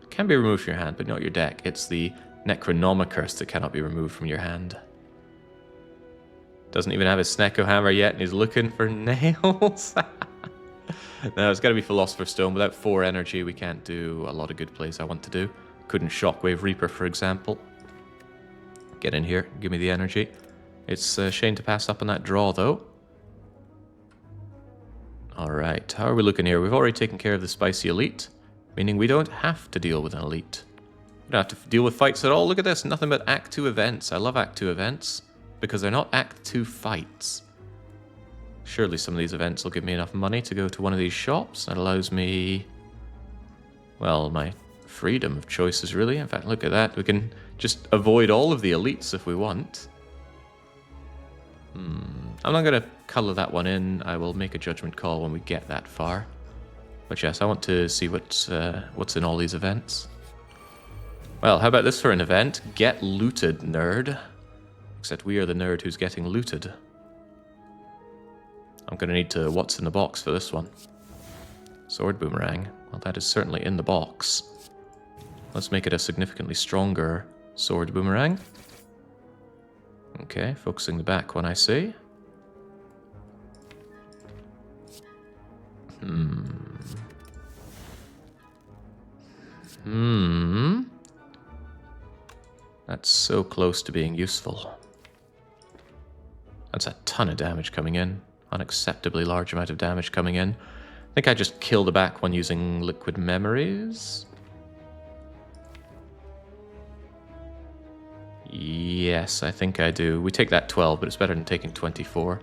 It can be removed from your hand, but not your deck. It's the Necronomicurse that cannot be removed from your hand. Doesn't even have his Snecko Hammer yet, and he's looking for nails. No, it's got to be Philosopher's Stone. Without 4 energy, we can't do a lot of good plays I want to do. Couldn't Shockwave Reaper, for example. Get in here, give me the energy. It's a shame to pass up on that draw, though. Alright, how are we looking here? We've already taken care of the Spicy Elite, meaning we don't have to deal with an Elite. We don't have to deal with fights at all. Look at this, nothing but Act 2 events. I love Act 2 events, because they're not Act 2 fights. Surely some of these events will give me enough money to go to one of these shops. That allows me, well, my freedom of choices, really. In fact, look at that. We can just avoid all of the elites if we want. I'm not going to colour that one in. I will make a judgment call when we get that far. But yes, I want to see what's in all these events. Well, how about this for an event? Get looted, nerd. Except we are the nerd who's getting looted. I'm going to need to what's in the box for this one. Sword Boomerang. Well, that is certainly in the box. Let's make it a significantly stronger Sword Boomerang. Okay, focusing the back one I see. That's so close to being useful. That's a ton of damage coming in. Unacceptably large amount of damage coming in. I think I just kill the back one using Liquid Memories. Yes, I think I do. We take that 12, but it's better than taking 24.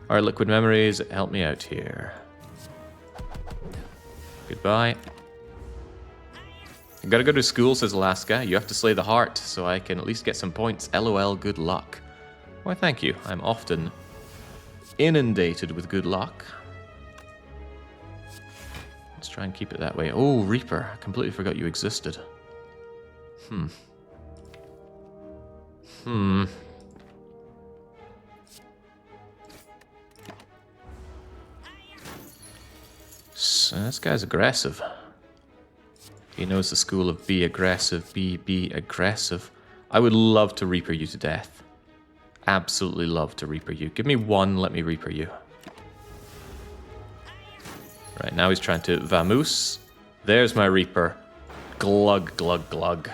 Alright, Liquid Memories, help me out here. Goodbye. I gotta go to school, says Alaska. You have to slay the heart, so I can at least get some points. LOL, good luck. Why, thank you. I'm often inundated with good luck. Let's try and keep it that way. Oh, Reaper. I completely forgot you existed. This guy's aggressive. He knows the school of be aggressive, be aggressive. I would love to Reaper you to death. Absolutely love to Reaper you. Give me one, let me Reaper you. Right, now he's trying to vamoose. There's my Reaper. Glug, glug, glug.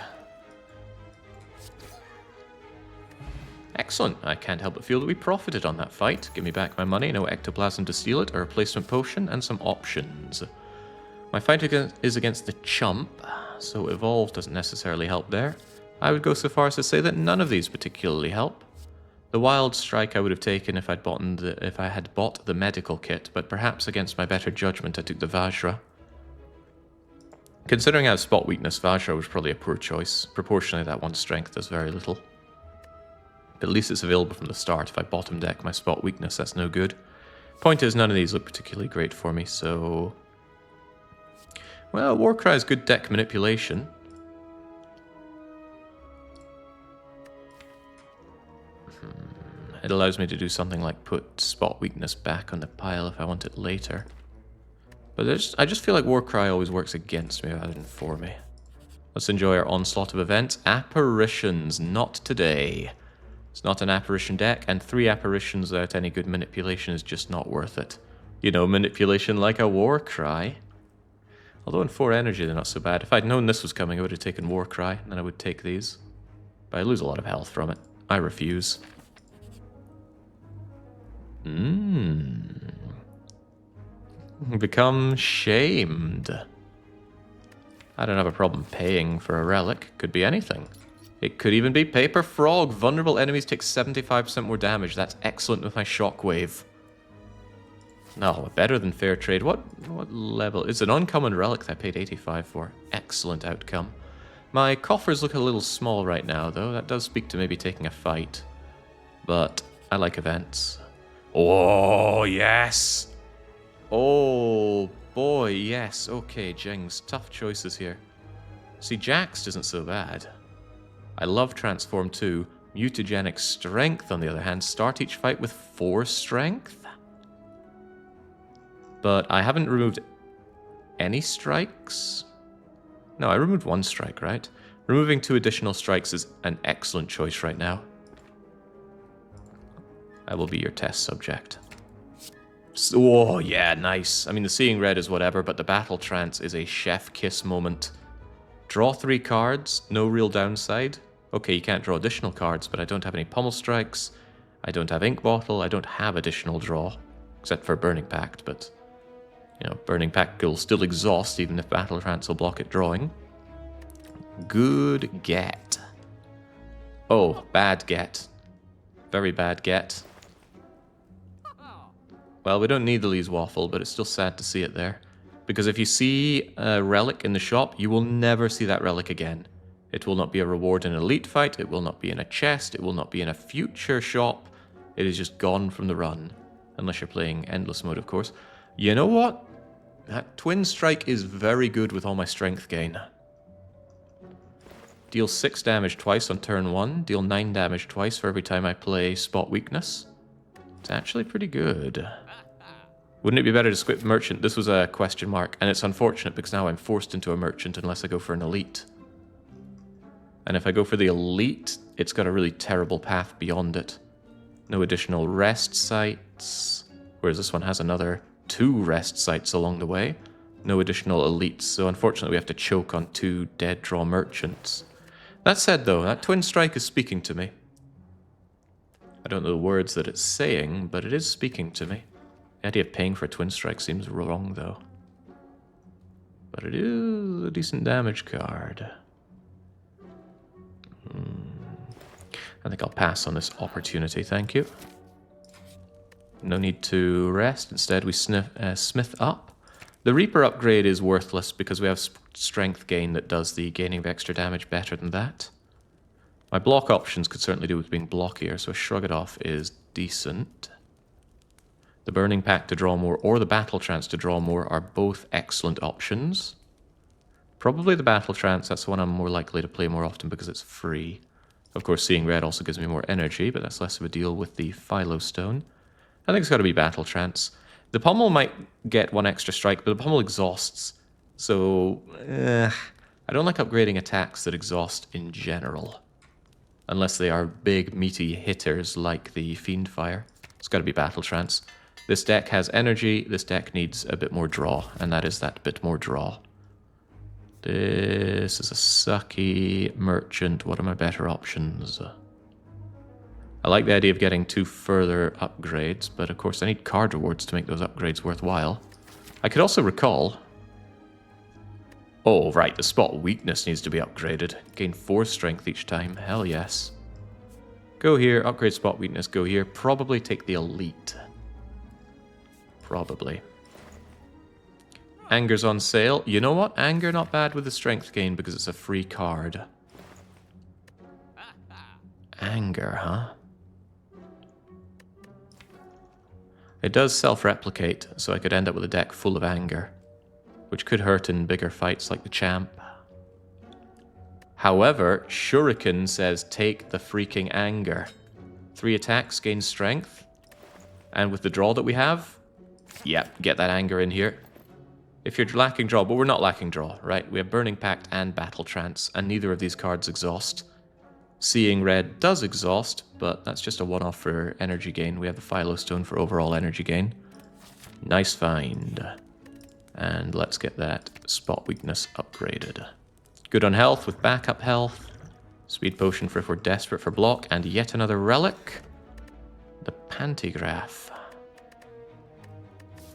Excellent. I can't help but feel that we profited on that fight. Give me back my money, no ectoplasm to steal it, a replacement potion, and some options. My fight is against the chump, so evolve doesn't necessarily help there. I would go so far as to say that none of these particularly help. The wild strike I would have taken if I had bought the medical kit, but perhaps against my better judgment I took the Vajra. Considering I have spot weakness, Vajra was probably a poor choice. Proportionally, that one's strength does very little. But at least it's available from the start. If I bottom deck my spot weakness, that's no good. Point is, none of these look particularly great for me, so... Well, Warcry is good deck manipulation. It allows me to do something like put spot weakness back on the pile if I want it later. But I just feel like Warcry always works against me rather than for me. Let's enjoy our onslaught of events. Apparitions, not today. It's not an apparition deck, and 3 apparitions without any good manipulation is just not worth it. You know, manipulation like a Warcry. Although in 4 energy they're not so bad. If I'd known this was coming, I would have taken Warcry, and then I would take these. But I lose a lot of health from it. I refuse. Become shamed. I don't have a problem paying for a relic. Could be anything. It could even be Paper Frog. Vulnerable enemies take 75% more damage. That's excellent with my Shockwave. No, better than fair trade. What level? It's an uncommon relic that I paid 85 for. Excellent outcome. My coffers look a little small right now, though. That does speak to maybe taking a fight. But I like events. Oh, yes! Oh, boy, yes. Okay, Jings. Tough choices here. See, Jaxed isn't so bad. I love Transform 2. Mutagenic Strength, on the other hand. Start each fight with 4 strength? But I haven't removed any strikes? No, I removed 1 strike, right? Removing 2 additional strikes is an excellent choice right now. I will be your test subject. Oh, yeah, nice. I mean, the Seeing Red is whatever, but the Battle Trance is a chef kiss moment. Draw 3 cards, no real downside. Okay, you can't draw additional cards, but I don't have any Pummel Strikes. I don't have Ink Bottle. I don't have additional draw, except for Burning Pact, but... You know, Burning Pact will still exhaust, even if Battle Trance will block it drawing. Good get. Oh, bad get. Very bad get. Well, we don't need the Lee's Waffle, but it's still sad to see it there. Because if you see a relic in the shop, you will never see that relic again. It will not be a reward in an elite fight, it will not be in a chest, it will not be in a future shop. It is just gone from the run. Unless you're playing Endless Mode, of course. You know what? That Twin Strike is very good with all my strength gain. Deal 6 damage twice on turn 1, deal 9 damage twice for every time I play Spot Weakness. It's actually pretty good. Wouldn't it be better to skip Merchant? This was a question mark, and it's unfortunate because now I'm forced into a Merchant unless I go for an Elite. And if I go for the Elite, it's got a really terrible path beyond it. No additional rest sites, whereas this one has another 2 rest sites along the way. No additional Elites, so unfortunately we have to choke on 2 dead draw Merchants. That said though, that Twin Strike is speaking to me. I don't know the words that it's saying, but it is speaking to me. The idea of paying for a Twin Strike seems wrong, though. But it is a decent damage card. I think I'll pass on this opportunity, thank you. No need to rest. Instead, we smith up. The Reaper upgrade is worthless because we have strength gain that does the gaining of extra damage better than that. My block options could certainly do with being blockier, so Shrug It Off is decent. The Burning Pact to draw more or the Battle Trance to draw more are both excellent options. Probably the Battle Trance, that's the one I'm more likely to play more often because it's free. Of course, Seeing Red also gives me more energy, but that's less of a deal with the Philo Stone. I think it's got to be Battle Trance. The pommel might get one extra strike, but the pommel exhausts. So, I don't like upgrading attacks that exhaust in general. Unless they are big, meaty hitters like the Fiend Fire. It's got to be Battle Trance. This deck has energy, this deck needs a bit more draw, and that is that bit more draw. This is a sucky merchant. What are my better options? I like the idea of getting 2 further upgrades, but of course I need card rewards to make those upgrades worthwhile. I could also recall... Oh, right, the spot weakness needs to be upgraded. Gain 4 strength each time. Hell yes. Go here, upgrade spot weakness, go here. Probably take the elite. Probably. Anger's on sale. You know what? Anger not bad with the strength gain because it's a free card. Anger, huh? It does self-replicate, so I could end up with a deck full of anger, which could hurt in bigger fights like the champ. However, Shuriken says take the freaking anger. 3 attacks, gain strength. And with the draw that we have, yep, get that anger in here. If you're lacking draw, but we're not lacking draw, right? We have Burning Pact and Battle Trance, and neither of these cards exhaust. Seeing Red does exhaust, but that's just a one-off for energy gain. We have the Philo Stone for overall energy gain. Nice find. And let's get that spot weakness upgraded. Good on health with backup health. Speed potion for if we're desperate for block, and yet another relic. The Pantigraph.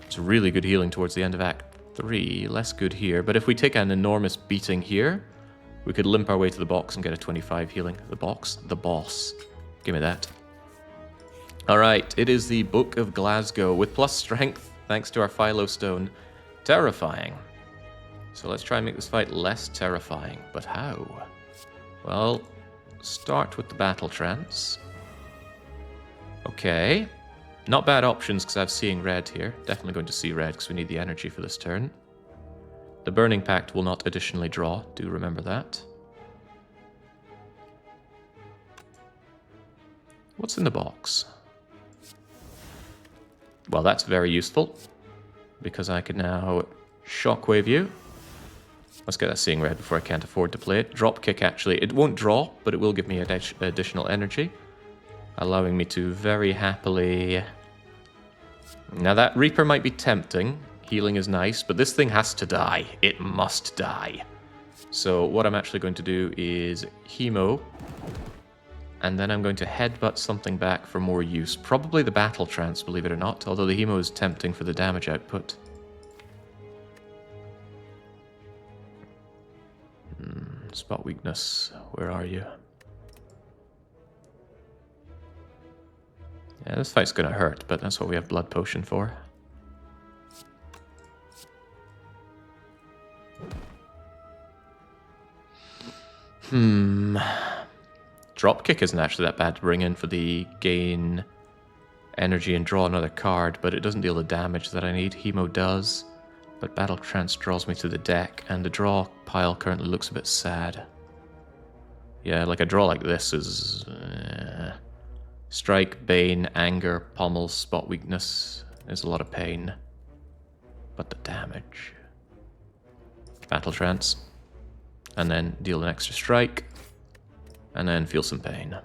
It's really good healing towards the end of Act 3. Less good here, but if we take an enormous beating here, we could limp our way to the box and get a 25 healing. The box? The boss. Give me that. Alright, it is the Book of Glasgow with plus strength, thanks to our Philo Stone. Terrifying. So let's try and make this fight less terrifying. But how? Well, start with the Battle Trance. Okay. Not bad options because I have Seeing Red here. Definitely going to see red because we need the energy for this turn. The Burning Pact will not additionally draw. Do remember that. What's in the box? Well, that's very useful because I can now Shockwave you. Let's get that Seeing Red before I can't afford to play it. Drop Kick, actually. It won't draw, but it will give me additional energy, allowing me to very happily... Now that Reaper might be tempting. Healing is nice, but this thing has to die. It must die. So what I'm actually going to do is Hemo, and then I'm going to headbutt something back for more use. Probably the Battle Trance, believe it or not, although the Hemo is tempting for the damage output. Spot weakness, where are you? Yeah, this fight's gonna hurt, but that's what we have Blood Potion for. Dropkick isn't actually that bad to bring in for the gain energy and draw another card, but it doesn't deal the damage that I need. Hemo does, but Battle Trance draws me to the deck, and the draw pile currently looks a bit sad. Yeah, like a draw like this is... Strike, Bane, Anger, Pommel, Spot Weakness is a lot of pain. But the damage... Battle Trance. And then deal an extra strike. And then feel some pain.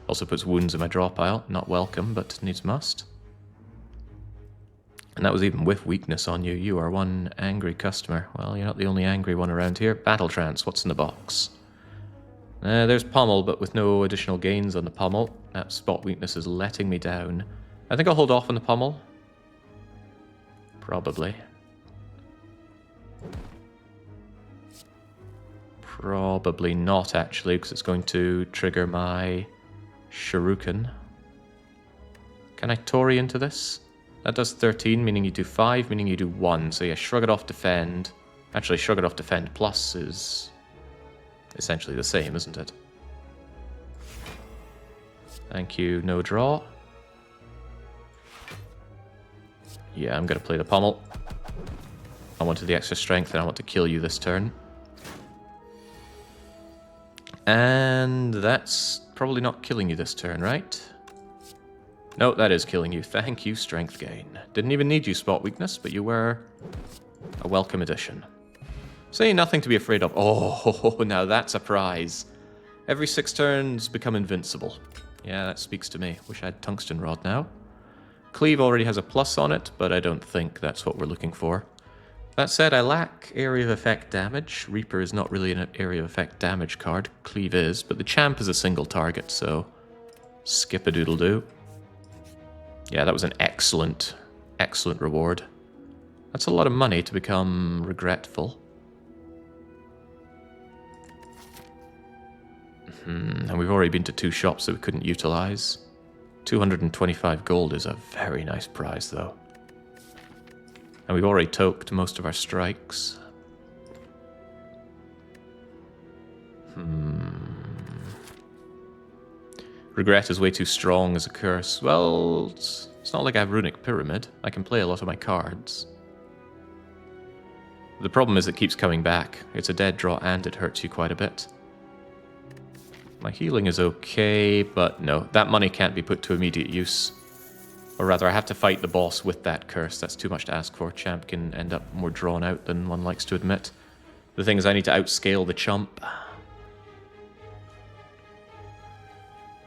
Also puts wounds in my draw pile. Not welcome, but needs must. And that was even with weakness on you. You are one angry customer. Well, you're not the only angry one around here. Battle Trance, what's in the box? There's Pommel, but with no additional gains on the Pommel. That spot weakness is letting me down. I think I'll hold off on the Pommel. Probably. Probably not, actually, because it's going to trigger my Shuriken. Can I Tori into this? That does 13, meaning you do 5, meaning you do 1. So yeah, Shrug It Off Defend. Actually, Shrug It Off Defend Plus is essentially the same, isn't it? Thank you, no draw. Yeah, I'm going to play the Pommel. I wanted the extra strength and I want to kill you this turn. And that's probably not killing you this turn, right? No, that is killing you. Thank you, strength gain. Didn't even need you, spot weakness, but you were a welcome addition. Say nothing to be afraid of. Oh, now that's a prize. Every 6 turns, become invincible. Yeah, that speaks to me. Wish I had tungsten rod now. Cleave already has a plus on it, but I don't think that's what we're looking for. That said, I lack area of effect damage. Reaper is not really an area of effect damage card. Cleave is, but the champ is a single target, so skip a doodle do. Yeah, that was an excellent, excellent reward. That's a lot of money to become regretful. And we've already been to 2 shops that we couldn't utilize. 225 gold is a very nice prize, though. And we've already toked most of our strikes. Regret is way too strong as a curse. Well, it's not like I have Runic Pyramid. I can play a lot of my cards. The problem is it keeps coming back. It's a dead draw and it hurts you quite a bit. My healing is okay, but no, that money can't be put to immediate use. Or rather, I have to fight the boss with that curse. That's too much to ask for. Champ can end up more drawn out than one likes to admit. The thing is, I need to outscale the chump.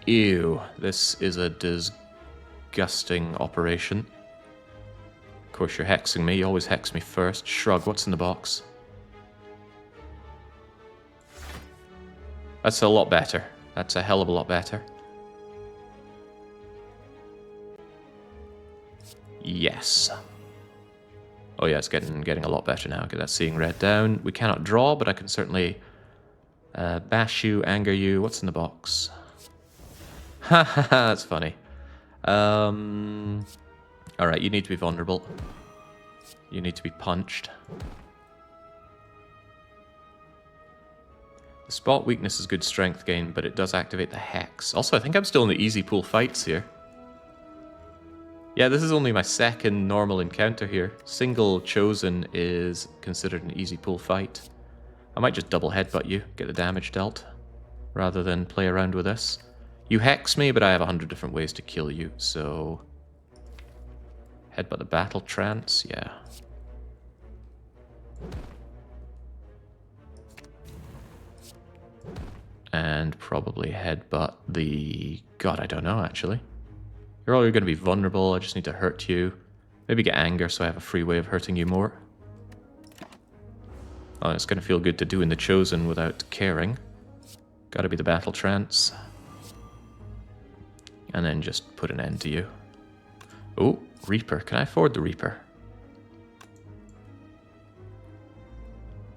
Ew, this is a disgusting operation. Of course, you're hexing me. You always hex me first. Shrug, what's in the box? That's a lot better. That's a hell of a lot better. Yes. Oh yeah, it's getting a lot better now. Get that seeing red down. We cannot draw, but I can certainly bash you, anger you. What's in the box? Haha, that's funny. Alright, you need to be vulnerable. You need to be punched. The spot weakness is good strength gain, but it does activate the hex. Also, I think I'm still in the easy pool fights here. Yeah, this is only my 2nd normal encounter here. Single chosen is considered an easy pool fight. I might just double headbutt you, get the damage dealt, rather than play around with this. You hex me, but I have 100 different ways to kill you, so... Headbutt the battle trance, yeah. And probably headbutt the... God, I don't know, actually. You're all going to be vulnerable, I just need to hurt you. Maybe get anger so I have a free way of hurting you more. Oh, it's going to feel good to do in the chosen without caring. Gotta be the battle trance. And then just put an end to you. Oh, Reaper. Can I afford the Reaper?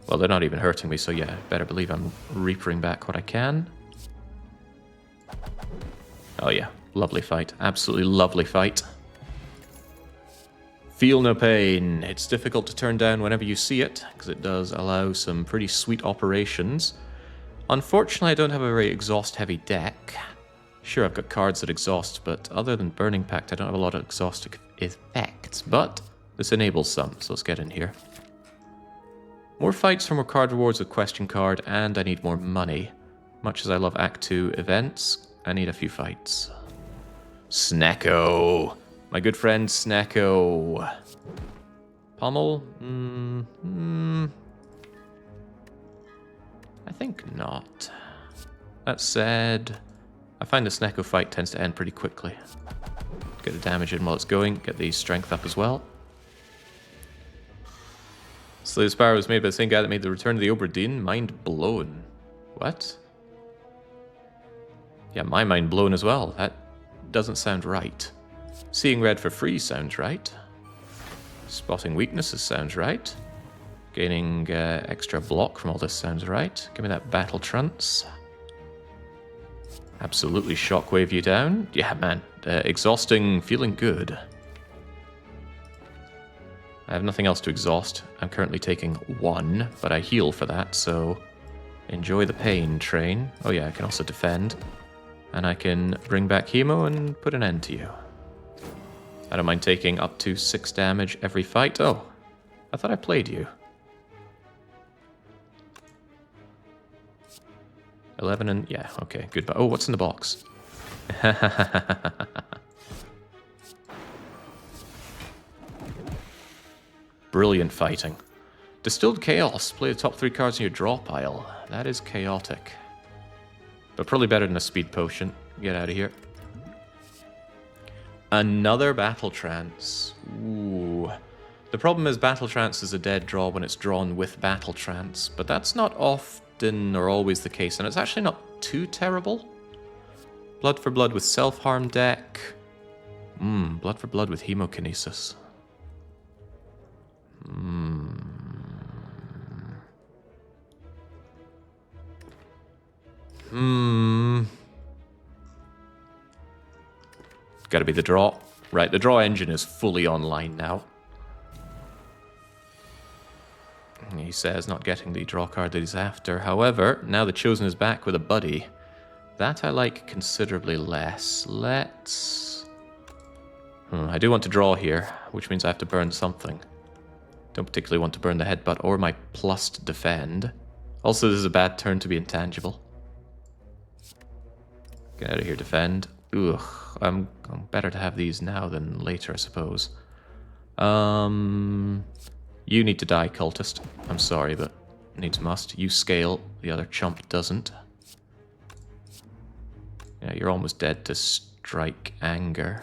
Well, they're not even hurting me, so yeah, better believe I'm Reapering back what I can. Oh yeah, lovely fight. Absolutely lovely fight. Feel no pain. It's difficult to turn down whenever you see it, because it does allow some pretty sweet operations. Unfortunately, I don't have a very exhaust-heavy deck. Sure, I've got cards that exhaust, but other than Burning Pact, I don't have a lot of exhaust effects. But this enables some, so let's get in here. More fights for more card rewards with question card, and I need more money. Much as I love Act 2 events, I need a few fights. Snacko! My good friend Snacko. Pommel? I think not. That said, I find the Snacko fight tends to end pretty quickly. Get the damage in while it's going, get the strength up as well. So the Spire was made by the same guy that made the Return of the Obra Dinn. Mind blown. What? Yeah, my mind blown as well. That doesn't sound right. Seeing red for free sounds right. Spotting weaknesses sounds right. Gaining extra block from all this sounds right. Give me that battle trance. Absolutely shockwave you down. Yeah, man. Exhausting, feeling good. I have nothing else to exhaust. I'm currently taking 1, but I heal for that, so enjoy the pain, train. Oh yeah, I can also defend. And I can bring back Hemo and put an end to you. I don't mind taking up to 6 damage every fight. Oh, I thought I played you. 11 and... yeah, okay, goodbye. Oh, what's in the box? Brilliant fighting. Distilled Chaos. Play the top 3 cards in your draw pile. That is chaotic. But probably better than a speed potion. Get out of here. Another Battle Trance. Ooh. The problem is Battle Trance is a dead draw when it's drawn with Battle Trance, but that's not often or always the case, and it's actually not too terrible. Blood for Blood with Self-Harm deck. Blood for Blood with Hemokinesis. Gotta be the draw. Right, the draw engine is fully online now. He says not getting the draw card that he's after. However, now the Chosen is back with a buddy. That I like considerably less. Let's... I do want to draw here, which means I have to burn something. Don't particularly want to burn the headbutt or my plus to defend. Also, this is a bad turn to be intangible. Get out of here, defend. Ugh, I'm better to have these now than later, I suppose. You need to die, cultist. I'm sorry, but needs must. You scale, the other chump doesn't. Yeah, you're almost dead to strike anger.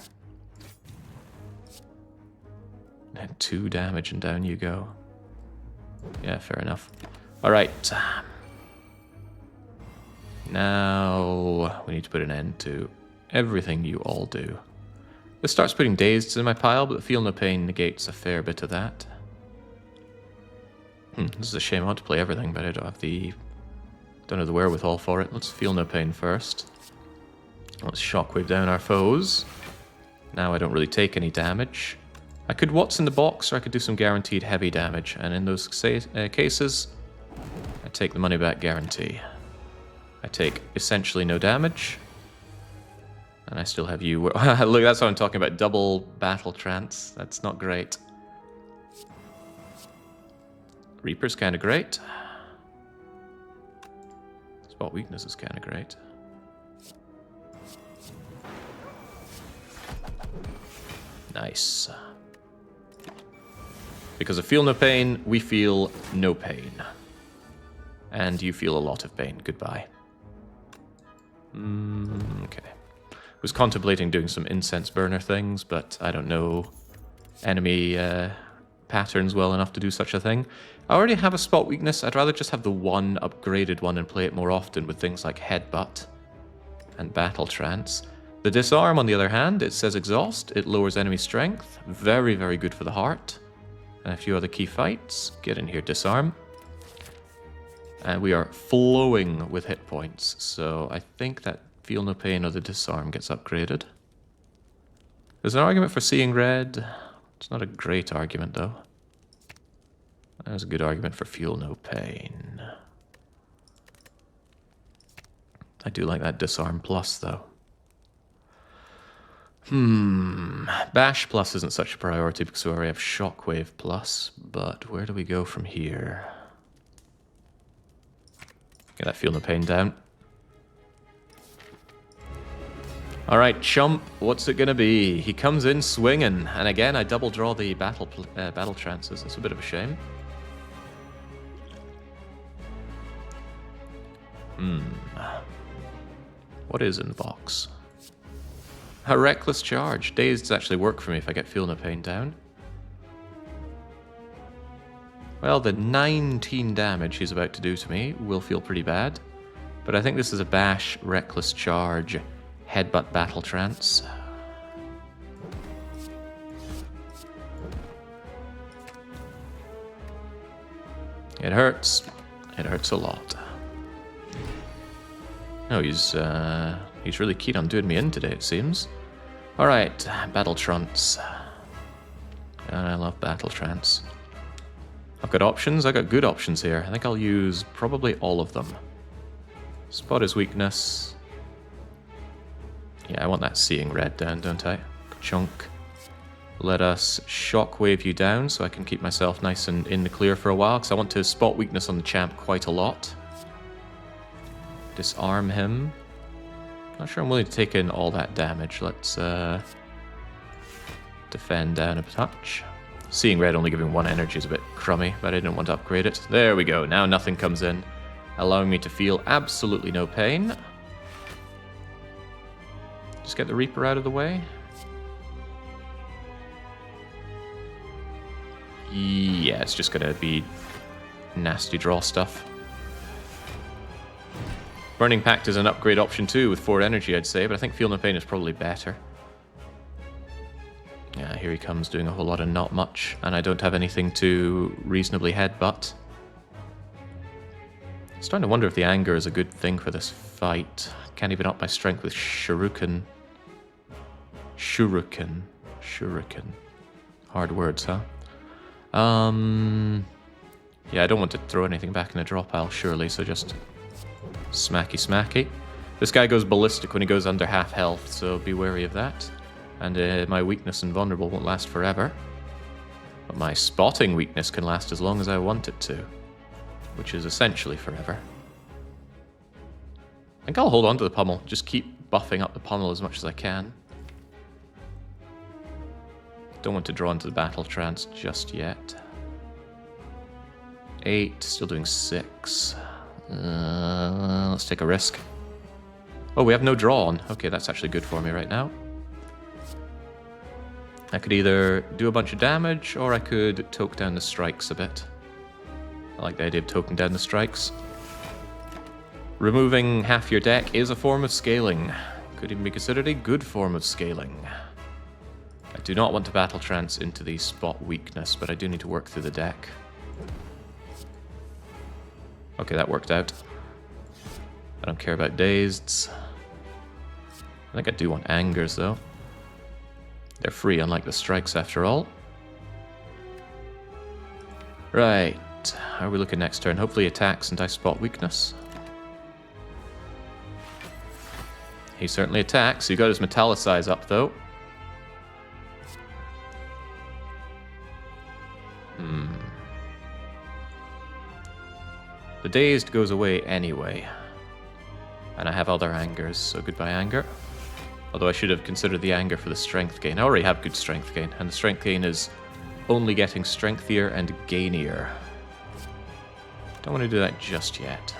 And 2 damage and down you go. Yeah, fair enough. Alright. Now we need to put an end to everything you all do. This starts putting dazed in my pile, but Feel No Pain negates a fair bit of that. This is a shame. I want to play everything, but I don't have the wherewithal for it. Let's Feel No Pain first. Let's Shockwave down our foes. Now I don't really take any damage. I could What's in the Box, or I could do some guaranteed heavy damage, and in those cases, I take the money back guarantee. I take essentially no damage, and I still have you. Look, that's what I'm talking about. Double Battle Trance. That's not great. Reaper's kind of great. Spot Weakness is kind of great. Nice. Because of Feel No Pain, we feel no pain. And you feel a lot of pain. Goodbye. Okay. Was contemplating doing some incense burner things, but I don't know enemy patterns well enough to do such a thing. I already have a spot weakness. I'd rather just have the one upgraded one and play it more often with things like Headbutt and Battle Trance. The Disarm, on the other hand, it says Exhaust. It lowers enemy strength. Very, very good for the heart. And a few other key fights. Get in here, Disarm. And we are flowing with hit points. So I think that Feel No Pain or the Disarm gets upgraded. There's an argument for Seeing Red. It's not a great argument, though. There's a good argument for Feel No Pain. I do like that Disarm Plus, though. Bash Plus isn't such a priority because we already have Shockwave Plus, but where do we go from here? Get that Feel No Pain down. Alright, chump, what's it gonna be? He comes in swinging, and again I double draw the battle trances. That's a bit of a shame. What is in the box? A Reckless Charge. Dazed actually work for me if I get Feel No Pain down. Well, the 19 damage he's about to do to me will feel pretty bad. But I think this is a Bash, Reckless Charge, Headbutt Battle Trance. It hurts. It hurts a lot. No, he's really keen on doing me in today, it seems. Alright, Battle Trance. And I love Battle Trance. I've got options. I've got good options here. I think I'll use probably all of them. Spot his weakness. Yeah, I want that Seeing Red down, don't I? Chunk. Let us Shockwave you down so I can keep myself nice and in the clear for a while, because I want to spot weakness on the champ quite a lot. Disarm him. Not sure I'm willing to take in all that damage. Let's defend down a touch. Seeing red only giving 1 energy is a bit crummy, but I didn't want to upgrade it. There we go, now nothing comes in, allowing me to feel absolutely no pain. Just get the Reaper out of the way. Yeah, it's just gonna be nasty draw stuff. Burning Pact is an upgrade option too, with 4 energy, I'd say, but I think Feel No Pain is probably better. Yeah, here he comes doing a whole lot of not much, and I don't have anything to reasonably headbutt. I'm starting to wonder if the anger is a good thing for this fight. Can't even up my strength with Shuriken. Shuriken. Hard words, huh? Yeah, I don't want to throw anything back in the draw pile, surely, so just smacky smacky. This guy goes ballistic when he goes under half health, so be wary of that. And my weakness and vulnerable won't last forever. But my spotting weakness can last as long as I want it to, which is essentially forever. I think I'll hold on to the pummel, just keep buffing up the pummel as much as I can. Don't want to draw into the battle trance just yet. 8, still doing 6. Let's take a risk. Oh, we have no draw on. Okay, that's actually good for me right now. I could either do a bunch of damage, or I could toke down the strikes a bit. I like the idea of toking down the strikes. Removing half your deck is a form of scaling. Could even be considered a good form of scaling. I do not want to battle trance into the spot weakness, but I do need to work through the deck. Okay, that worked out. I don't care about dazeds. I think I do want angers, though. They're free, unlike the strikes, after all. Right. How are we looking next turn? Hopefully attacks and I spot weakness. He certainly attacks. He got his metallicize up, though. The dazed goes away anyway. And I have other angers, so goodbye anger. Although I should have considered the anger for the strength gain. I already have good strength gain, and the strength gain is only getting strengthier and gainier. Don't want to do that just yet.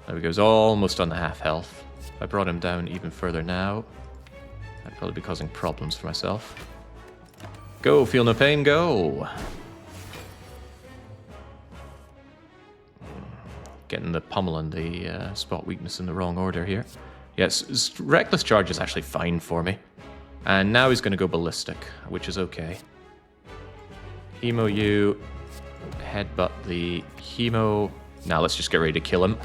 There he goes, almost on the half health. If I brought him down even further now, I'd probably be causing problems for myself. Go, Feel No Pain, go! Getting the pummel and the spot weakness in the wrong order here. Yes, Reckless Charge is actually fine for me. And now he's going to go ballistic, which is okay. Hemo you, headbutt the Hemo. Now let's just get ready to kill him.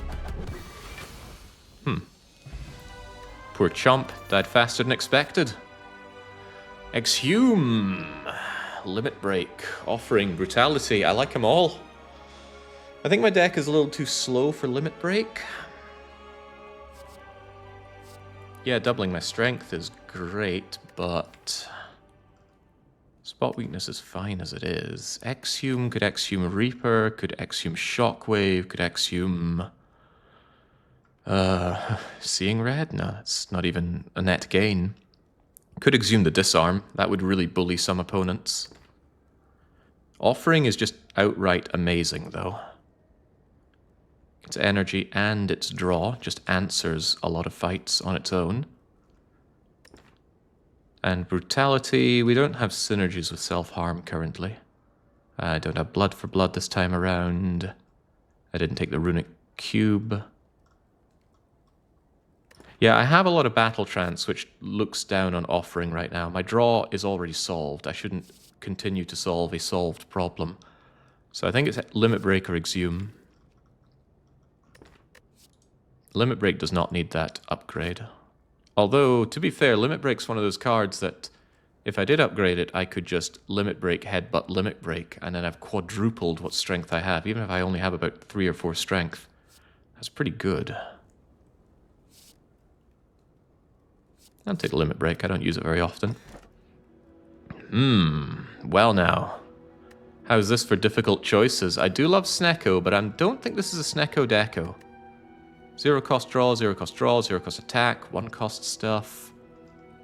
Poor chump, died faster than expected. Exhume, Limit Break, Offering, Brutality, I like them all. I think my deck is a little too slow for Limit Break. Yeah, doubling my strength is great, but spot weakness is fine as it is. Exhume could exhume Reaper, could exhume Shockwave, could exhume Seeing Red? No, that's not even a net gain. Could exhume the Disarm. That would really bully some opponents. Offering is just outright amazing, though. Its energy and its draw just answers a lot of fights on its own. And Brutality, we don't have synergies with self-harm currently. I don't have Blood for Blood this time around. I didn't take the Runic Cube. Yeah, I have a lot of Battle Trance, which looks down on Offering right now. My draw is already solved. I shouldn't continue to solve a solved problem. So I think it's Limit Break or Exhume. Limit Break does not need that upgrade. Although, to be fair, Limit Break's one of those cards that, if I did upgrade it, I could just Limit Break, Headbutt, Limit Break, and then I've quadrupled what strength I have, even if I only have about 3 or 4 strength. That's pretty good. I'll take Limit Break, I don't use it very often. Well now. How's this for difficult choices? I do love Snecko, but I don't think this is a Snecko Deco. 0 cost draw, 0 cost draw, 0 cost attack, 1 cost stuff.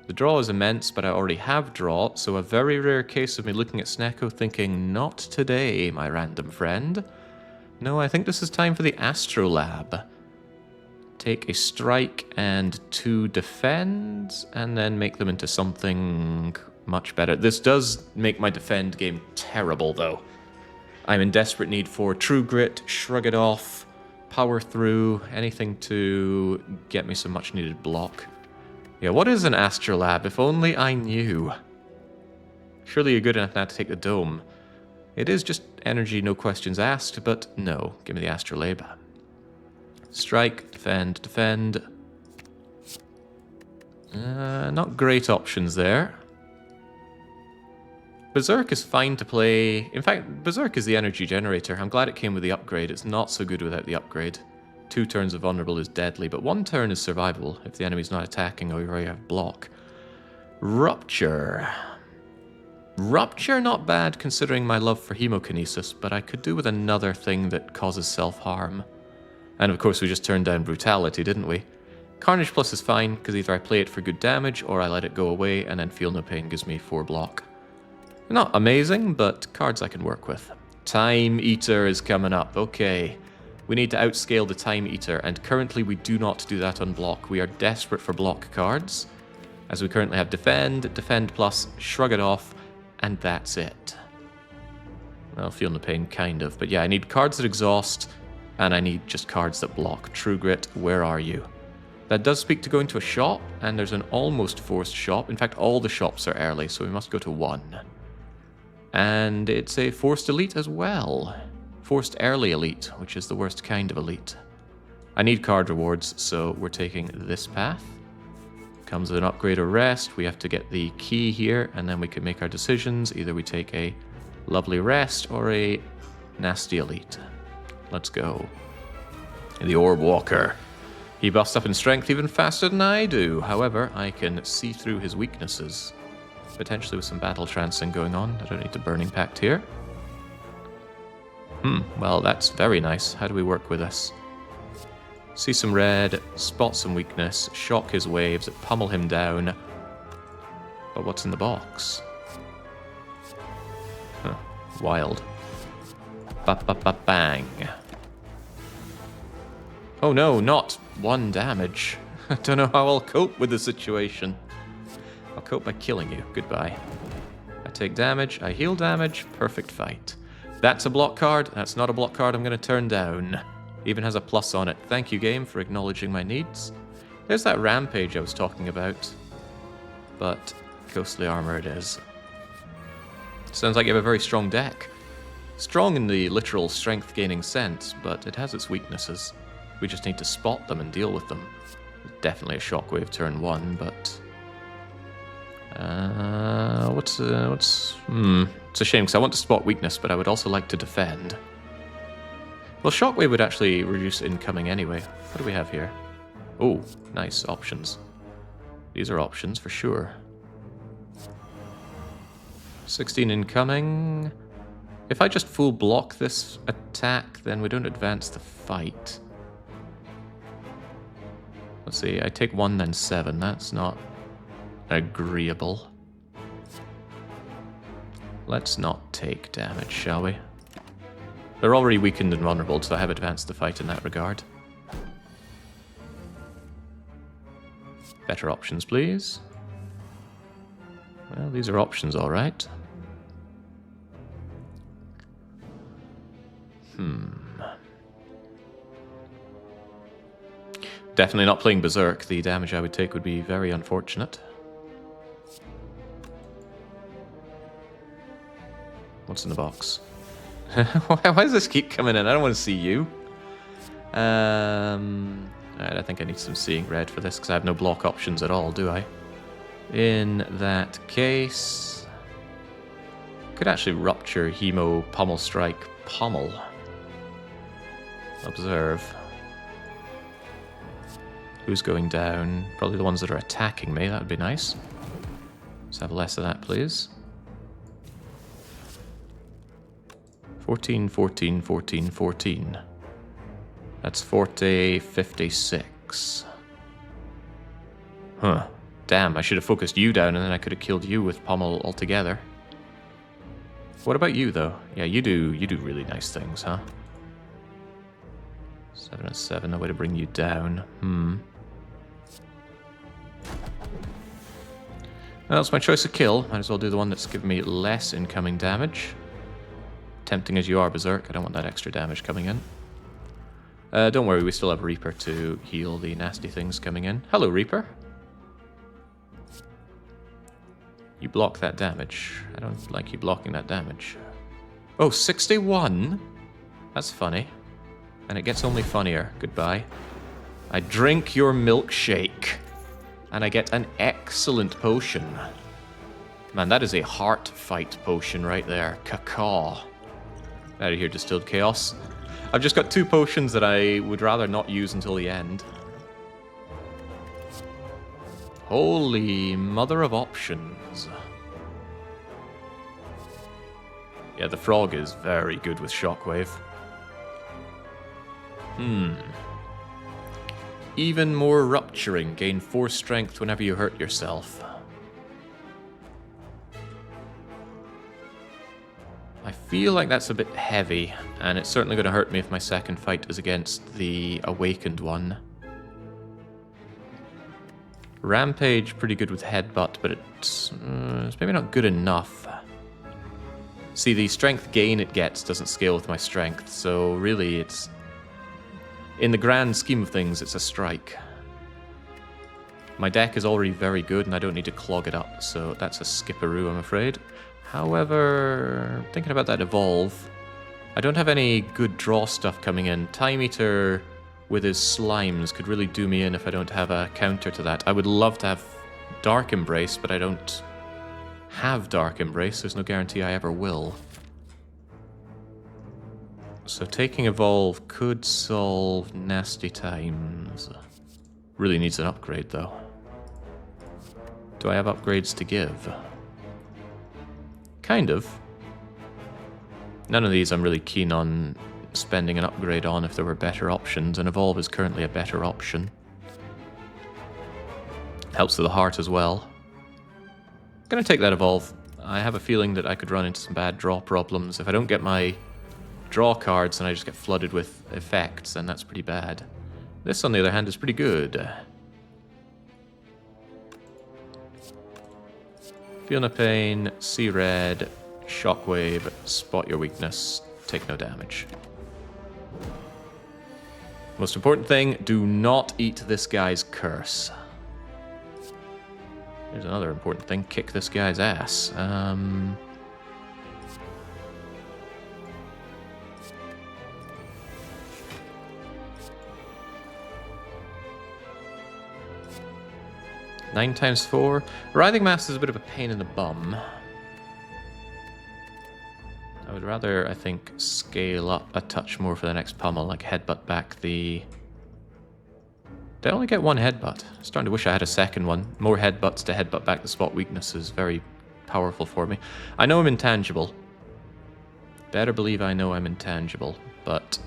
The draw is immense, but I already have draw, so a very rare case of me looking at Snecko thinking, not today, my random friend. No, I think this is time for the Astrolab. Take a strike and 2 defend, and then make them into something much better. This does make my defend game terrible, though. I'm in desperate need for True Grit, Shrug It Off, Power Through, anything to get me some much needed block. Yeah, what is an Astrolab? If only I knew. Surely you're good enough now to take the dome. It is just energy, no questions asked, but no. Give me the Astrolabe. Strike, defend, defend. Not great options there. Berserk is fine to play. In fact, Berserk is the energy generator. I'm glad it came with the upgrade. It's not so good without the upgrade. 2 turns of vulnerable is deadly, but 1 turn is survivable if the enemy's not attacking or you already have block. Rupture. Rupture not bad considering my love for hemokinesis, but I could do with another thing that causes self-harm. And of course we just turned down brutality, didn't we? Carnage Plus is fine, because either I play it for good damage or I let it go away, and then Feel No Pain gives me 4 block. Not amazing, but cards I can work with. Time Eater is coming up. Okay. We need to outscale the Time Eater, and currently we do not do that on block. We are desperate for block cards, as we currently have Defend, Defend Plus, Shrug It Off, and that's it. Well, Feel No Pain, kind of. But yeah, I need cards that exhaust, and I need just cards that block. True Grit, where are you? That does speak to going to a shop, and there's an almost forced shop. In fact, all the shops are early, so we must go to 1. And it's a forced elite as well. Forced early elite, which is the worst kind of elite. I need card rewards, so we're taking this path. Comes with an upgrade or rest. We have to get the key here, and then we can make our decisions. Either we take a lovely rest or a nasty elite. Let's go. The Orb Walker. He buffs up in strength even faster than I do. However, I can see through his weaknesses. Potentially with some battle trancing going on. I don't need the Burning Pact here. Well, that's very nice. How do we work with this? See some red, spot some weakness, shock his waves, pummel him down. But what's in the box? Huh. Wild. Ba-ba-ba-bang. Oh no, not 1 damage. I don't know how I'll cope with the situation. I'll cope by killing you. Goodbye. I take damage, I heal damage, perfect fight. That's a block card, that's not a block card I'm going to turn down. Even has a plus on it. Thank you, game, for acknowledging my needs. There's that rampage I was talking about. But ghostly armor it is. Sounds like you have a very strong deck. Strong in the literal strength-gaining sense, but it has its weaknesses. We just need to spot them and deal with them. Definitely a shockwave turn 1, but... It's a shame, because I want to spot weakness, but I would also like to defend. Well, Shockwave would actually reduce incoming anyway. What do we have here? Oh, nice. Options. These are options for sure. 16 incoming. If I just full block this attack, then we don't advance the fight. Let's see, I take 1 then 7. That's not agreeable. Let's not take damage, shall we? They're already weakened and vulnerable, so I have advanced the fight in that regard. Better options, please. Well, these are options, all right. Definitely not playing Berserk. The damage I would take would be very unfortunate. What's in the box? Why does this keep coming in? I don't want to see you. Alright, I think I need some Seeing Red for this, because I have no block options at all, do I? In that case... could actually Rupture, Hemo, Pummel Strike, Pummel. Observe. Who's going down? Probably the ones that are attacking me, that would be nice. Let's have less of that, please. 14, 14, 14, 14. That's 40, 56. Huh. Damn, I should have focused you down and then I could have killed you with Pommel altogether. What about you, though? Yeah, you do really nice things, huh? 7 and 7, no way to bring you down. Well, it's my choice of kill. Might as well do the one that's giving me less incoming damage. Tempting as you are, Berserk. I don't want that extra damage coming in. Don't worry, we still have Reaper to heal the nasty things coming in. Hello, Reaper. You block that damage. I don't like you blocking that damage. Oh, 61? That's funny. And it gets only funnier. Goodbye. I drink your milkshake. And I get an excellent potion. Man, that is a heart fight potion right there. Cacaw. Out of here, Distilled Chaos. I've just got 2 potions that I would rather not use until the end. Holy mother of options. Yeah, the frog is very good with Shockwave. Even more rupturing. Gain 4 strength whenever you hurt yourself. I feel like that's a bit heavy, and it's certainly going to hurt me if my second fight is against the awakened one. Rampage, pretty good with Headbutt, but it's maybe not good enough. See, the strength gain it gets doesn't scale with my strength, so really it's... in the grand scheme of things, it's a strike. My deck is already very good, and I don't need to clog it up, so that's a skipperoo, I'm afraid. However, thinking about that evolve, I don't have any good draw stuff coming in. Time Eater with his slimes could really do me in if I don't have a counter to that. I would love to have Dark Embrace, but I don't have Dark Embrace. There's no guarantee I ever will. So taking Evolve could solve Nasty Times. Really needs an upgrade, though. Do I have upgrades to give? Kind of. None of these I'm really keen on spending an upgrade on if there were better options, and Evolve is currently a better option. Helps with the heart as well. Gonna take that Evolve. I have a feeling that I could run into some bad draw problems. If I don't get my draw cards and I just get flooded with effects, then that's pretty bad. This, on the other hand, is pretty good. Feel no pain, see red, shockwave, spot your weakness, take no damage. Most important thing, do not eat this guy's curse. Here's another important thing, kick this guy's ass. 9 times 4. Writhing Mass is a bit of a pain in the bum. I would rather, I think, scale up a touch more for the next pummel, like headbutt back the... Did I only get 1 headbutt? I'm starting to wish I had a second one. More headbutts to headbutt back the spot weakness is very powerful for me. I know I'm intangible. Better believe I know I'm intangible, but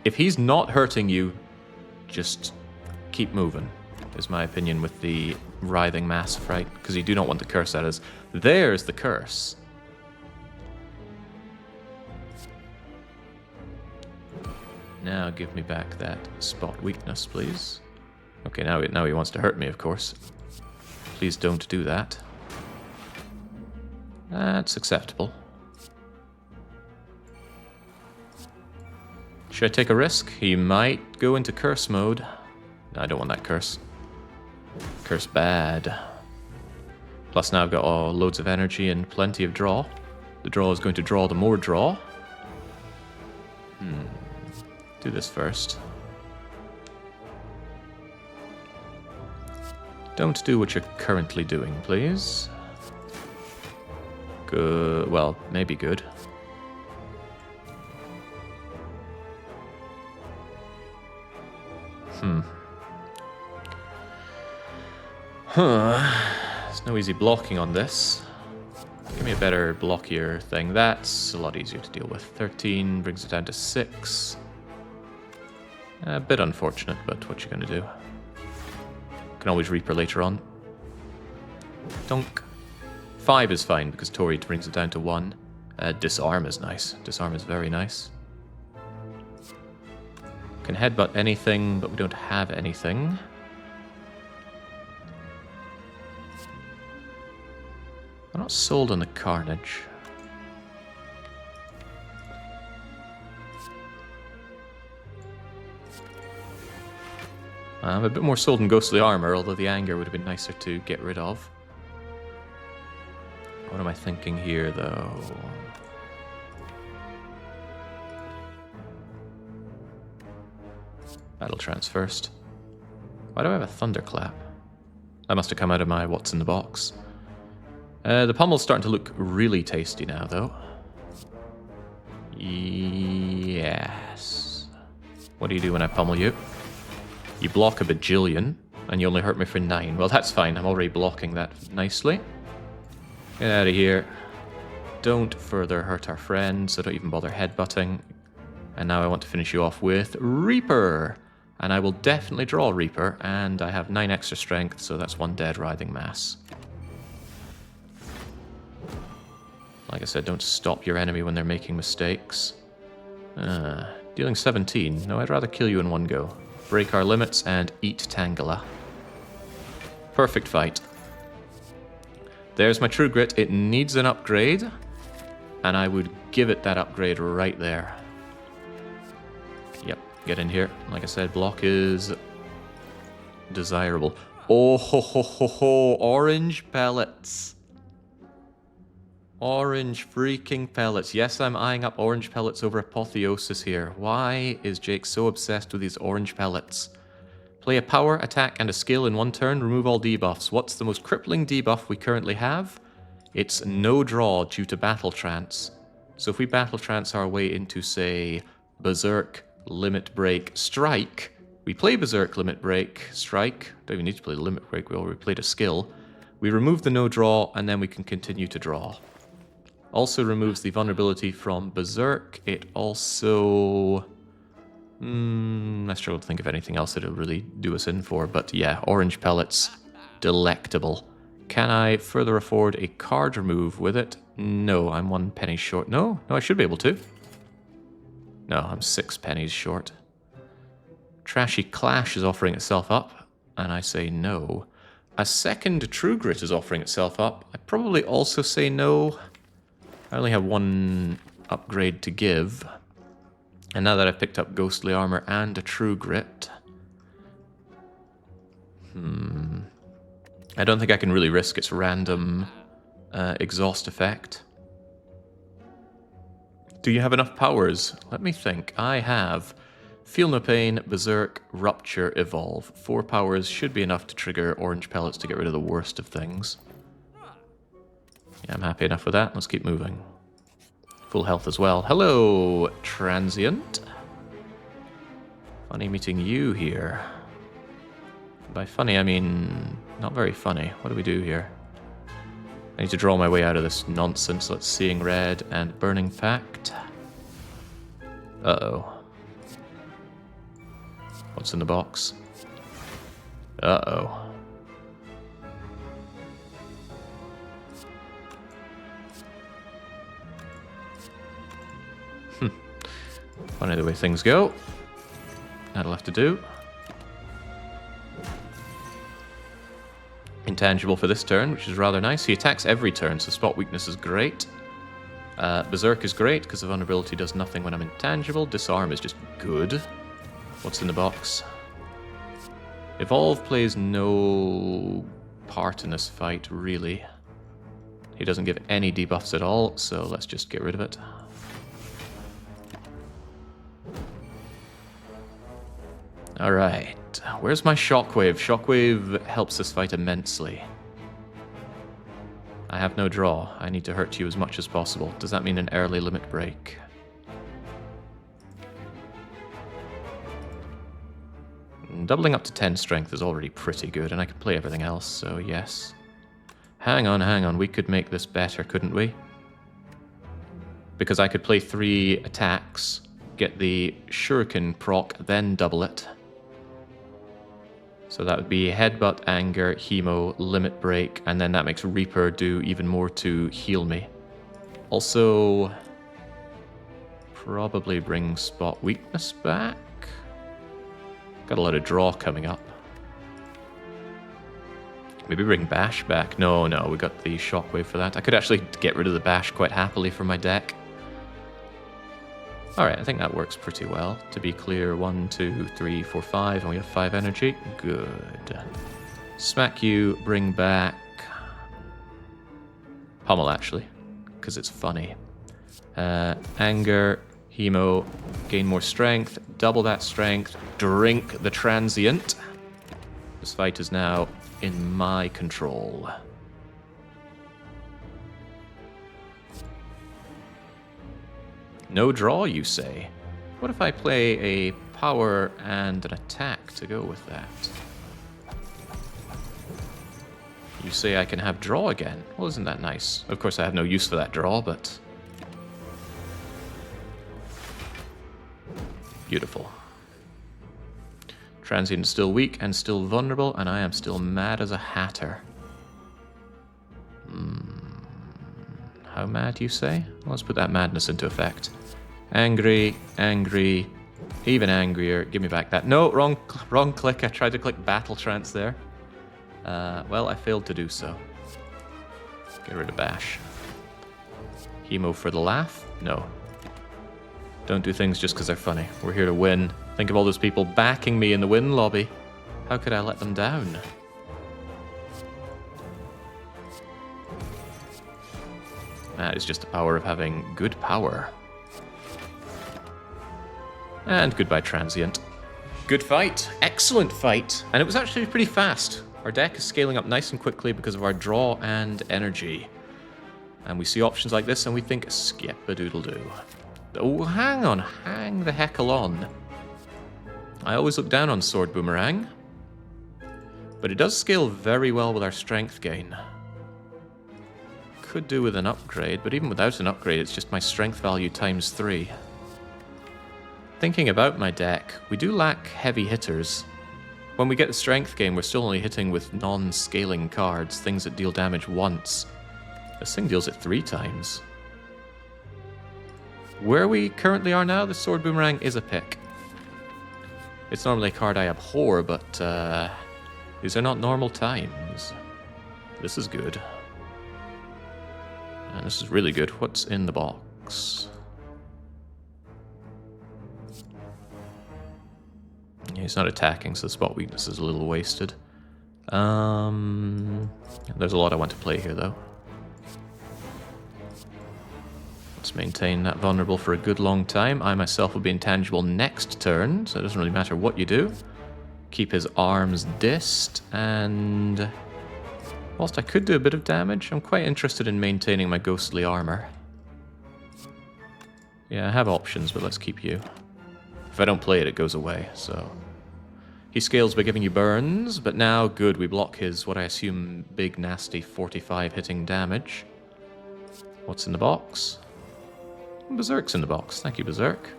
if he's not hurting you, just keep moving, is my opinion with the Writhing Mass Fright, because you do not want the curse at us. There's the curse. Now give me back that spot weakness, please. Okay, now he wants to hurt me, of course. Please don't do that. That's acceptable. Should I take a risk? He might go into curse mode. No, I don't want that curse. Curse bad. Plus now I've got loads of energy and plenty of draw. The draw is going to draw the more draw. Do this first. Don't do what you're currently doing, please. Good. Well, maybe good. There's no easy blocking on this. Give me a better blockier thing. That's a lot easier to deal with. 13 brings it down to 6. A bit unfortunate, but what you gonna do? Can always Reaper later on. Donk. 5 is fine because Tori brings it down to 1. Disarm is nice. Disarm is very nice. Can headbutt anything, but we don't have anything. I'm not sold on the Carnage. I'm a bit more sold on Ghostly Armor, although the Anger would have been nicer to get rid of. What am I thinking here, though? Battle Trance first. Why do I have a Thunderclap? That must have come out of my what's in the box. The pommel's starting to look really tasty now, though. Yes. What do you do when I pummel you? You block a bajillion, and you only hurt me for 9. Well, that's fine. I'm already blocking that nicely. Get out of here. Don't further hurt our friend, so don't even bother headbutting. And now I want to finish you off with Reaper. And I will definitely draw Reaper, and I have 9 extra strength, so that's 1 dead writhing mass. Like I said, don't stop your enemy when they're making mistakes. Dealing 17. No, I'd rather kill you in one go. Break our limits and eat Tangela. Perfect fight. There's my True Grit. It needs an upgrade, and I would give it that upgrade right there. Yep, get in here. Like I said, block is desirable. Oh ho ho ho ho! Orange pellets. Orange freaking pellets. Yes, I'm eyeing up orange pellets over Apotheosis here. Why is Jake so obsessed with these orange pellets? Play a power, attack, and a skill in one turn. Remove all debuffs. What's the most crippling debuff we currently have? It's no draw due to Battle Trance. So if we Battle Trance our way into, say, Berserk, Limit Break, Strike, we play Berserk, Limit Break, Strike. Don't even need to play the Limit Break. We already played a skill. We remove the no draw, and then we can continue to draw. Also removes the vulnerability from Berserk. It also... I struggle to think of anything else that it'll really do us in for. But yeah, orange pellets. Delectable. Can I further afford a card remove with it? No, I'm 1 penny short. No, I should be able to. No, I'm 6 pennies short. Trashy Clash is offering itself up, and I say no. A second True Grit is offering itself up. I probably also say no. I only have 1 upgrade to give. And now that I've picked up Ghostly Armor and a True Grit... I don't think I can really risk its random exhaust effect. Do you have enough powers? Let me think. I have Feel No Pain, Berserk, Rupture, Evolve. 4 powers should be enough to trigger orange pellets to get rid of the worst of things. Yeah, I'm happy enough with that. Let's keep moving. Full health as well. Hello, Transient. Funny meeting you here. By funny, I mean not very funny. What do we do here? I need to draw my way out of this nonsense. Let's Seeing Red and Burning Pact. Uh-oh. What's in the box? Uh-oh. Funny the way things go. That'll have to do. Intangible for this turn, which is rather nice. He attacks every turn, so spot weakness is great. Berserk is great, because the vulnerability does nothing when I'm intangible. Disarm is just good. What's in the box? Evolve plays no part in this fight, really. He doesn't give any debuffs at all, so let's just get rid of it. Alright, where's my Shockwave? Shockwave helps this fight immensely. I have no draw. I need to hurt you as much as possible. Does that mean an early limit break? Doubling up to 10 strength is already pretty good, and I can play everything else, so yes. Hang on, we could make this better, couldn't we? Because I could play 3 attacks, get the Shuriken proc, then double it. So that would be Headbutt, Anger, Hemo, Limit Break, and then that makes Reaper do even more to heal me. Also, probably bring Spot Weakness back. Got a lot of draw coming up. Maybe bring Bash back. No, we got the Shockwave for that. I could actually get rid of the Bash quite happily from my deck. Alright, I think that works pretty well. To be clear, 1, 2, 3, 4, 5, and we have 5 energy. Good. Smack you, bring back... Pummel, actually, because it's funny. Anger, Hemo, gain more strength, double that strength, drink the Transient. This fight is now in my control. No draw, you say? What if I play a power and an attack to go with that? You say I can have draw again. Well, isn't that nice? Of course, I have no use for that draw, but... Beautiful. Transient is still weak and still vulnerable, and I am still mad as a hatter. How mad, you say? Let's put that madness into effect. Angry, angry, even angrier. Give me back that. No, wrong click. I tried to click Battle Trance there. Well, I failed to do so. Get rid of Bash. Hemo for the laugh? No. Don't do things just because they're funny. We're here to win. Think of all those people backing me in the win lobby. How could I let them down? That is just the power of having good power. And goodbye, Transient. Good fight. Excellent fight. And it was actually pretty fast. Our deck is scaling up nice and quickly because of our draw and energy. And we see options like this and we think, skip-a-doodle-doo. Oh, hang on. Hang the heckle on. I always look down on Sword Boomerang. But it does scale very well with our strength gain. Could do with an upgrade, but even without an upgrade, it's just my strength value times 3. Thinking about my deck, we do lack heavy hitters. When we get the strength gain, we're still only hitting with non-scaling cards, things that deal damage once. This thing deals it 3 times. Where we currently are now, the Sword Boomerang is a pick. It's normally a card I abhor, but these are not normal times. This is good. And this is really good. What's in the box? Yeah, he's not attacking, so the spot weakness is a little wasted. There's a lot I want to play here, though. Let's maintain that vulnerable for a good long time. I myself will be intangible next turn, so it doesn't really matter what you do. Keep his arms dist, and... whilst I could do a bit of damage, I'm quite interested in maintaining my ghostly armor. Yeah, I have options, but let's keep you. If I don't play it, it goes away, so... He scales by giving you burns, but now, good, we block his, what I assume, big, nasty 45 hitting damage. What's in the box? Berserk's in the box. Thank you, Berserk.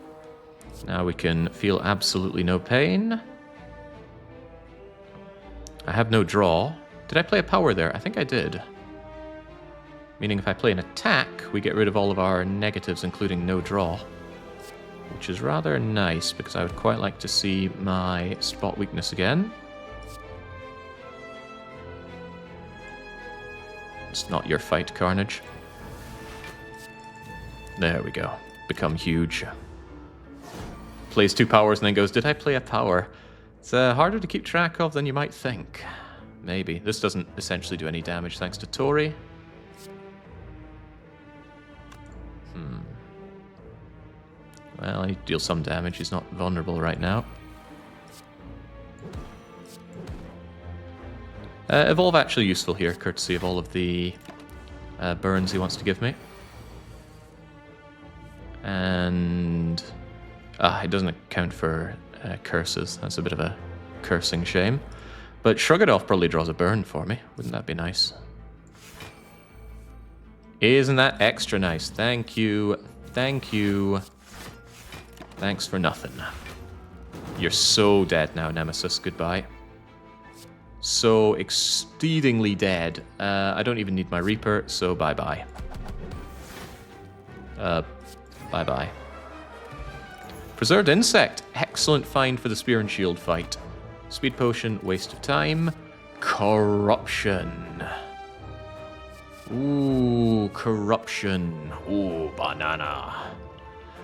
Now we can feel absolutely no pain. I have no draw. Did I play a power there? I think I did. Meaning if I play an attack, we get rid of all of our negatives, including no draw. Which is rather nice, because I would quite like to see my spot weakness again. It's not your fight, Carnage. There we go. Become huge. Plays 2 powers and then goes, did I play a power? It's harder to keep track of than you might think. Maybe. This doesn't essentially do any damage thanks to Tori. Well, he deals some damage. He's not vulnerable right now. Evolve actually useful here, courtesy of all of the burns he wants to give me. And... it doesn't account for curses. That's a bit of a cursing shame. But Shrug It Off probably draws a burn for me. Wouldn't that be nice? Isn't that extra nice? Thank you. Thank you. Thanks for nothing. You're so dead now, Nemesis. Goodbye. so exceedingly dead. I don't even need my Reaper, so bye-bye. Bye-bye. Preserved Insect. Excellent find for the Spear and Shield fight. Speed Potion, waste of time. Corruption. Ooh, Corruption. Ooh, banana.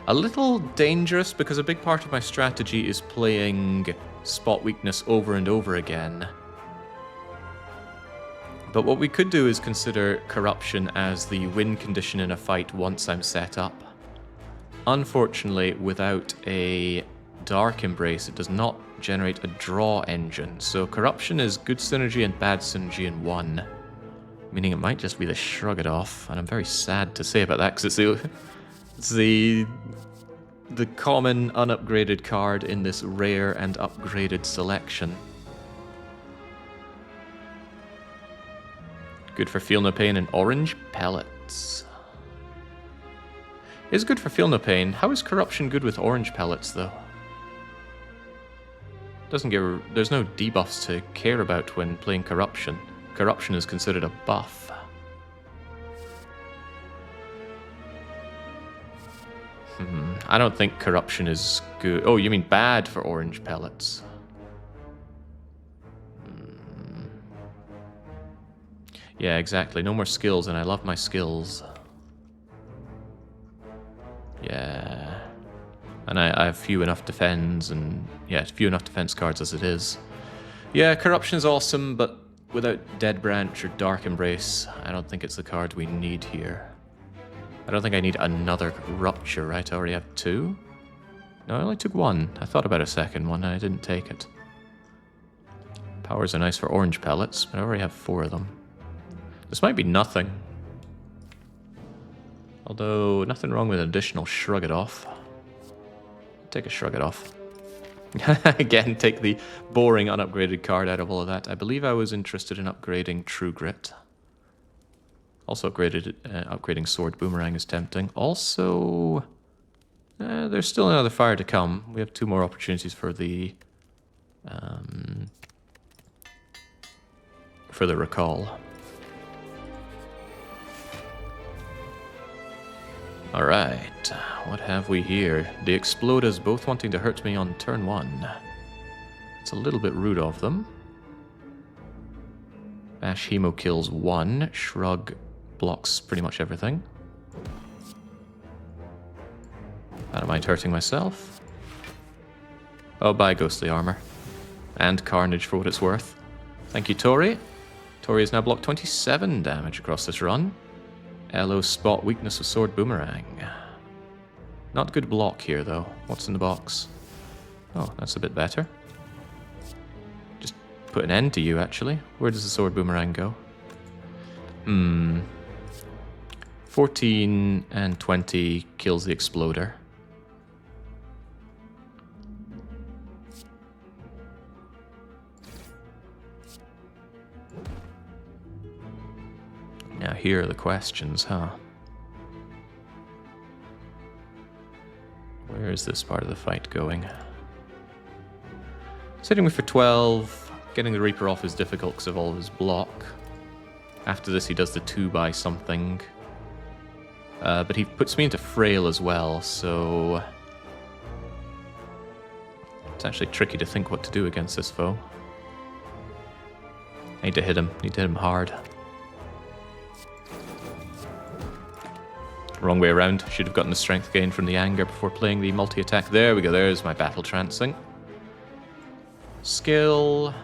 A little dangerous because a big part of my strategy is playing Spot Weakness over and over again. But what we could do is consider Corruption as the win condition in a fight once I'm set up. Unfortunately, without a Dark Embrace, it does not generate a draw engine. So Corruption is good synergy and bad synergy in one. Meaning it might just be the Shrug It Off. And I'm very sad to say about that because it's the common unupgraded card in this rare and upgraded selection. Good for Feel No Pain and Orange Pellets. Is good for Feel No Pain. How is Corruption good with Orange Pellets, though? Doesn't give. There's no debuffs to care about when playing Corruption. Corruption is considered a buff. I don't think Corruption is good. Oh, you mean bad for Orange Pellets? Yeah, exactly. No more skills, and I love my skills. Yeah. And I have few enough defense, and yeah, few enough defense cards as it is. Yeah, Corruption is awesome, but without Dead Branch or Dark Embrace, I don't think it's the card we need here. I don't think I need another Rupture, right? I already have 2? No, I only took 1. I thought about a second one, and I didn't take it. Powers are nice for Orange Pellets, but I already have 4 of them. This might be nothing. Although, nothing wrong with an additional Shrug It Off. Take a Shrug It Off. Again, take the boring unupgraded card out of all of that. I believe I was interested in upgrading True Grit. Also upgrading Sword Boomerang is tempting. Also, there's still another fire to come. We have 2 more opportunities for the recall. Alright, what have we here? The Explodas both wanting to hurt me on turn 1. It's a little bit rude of them. Bash Hemo kills 1. Shrug blocks pretty much everything. I don't mind hurting myself. Oh, bye, Ghostly Armor. And Carnage for what it's worth. Thank you, Tori. Tori has now blocked 27 damage across this run. Elo Spot Weakness with Sword Boomerang. Not good block here, though. What's in the box? Oh, that's a bit better. Just put an end to you, actually. Where does the Sword Boomerang go? 14 and 20 kills the Exploder. Now here are the questions, huh? Where is this part of the fight going? Sitting with for 12. Getting the Reaper off is difficult because of all of his block. After this he does the 2 by something. But he puts me into Frail as well, so... It's actually tricky to think what to do against this foe. I need to hit him. Need to hit him hard. Wrong way around. Should have gotten the strength gain from the anger before playing the multi-attack. There we go. There's my battle trancing. Skill.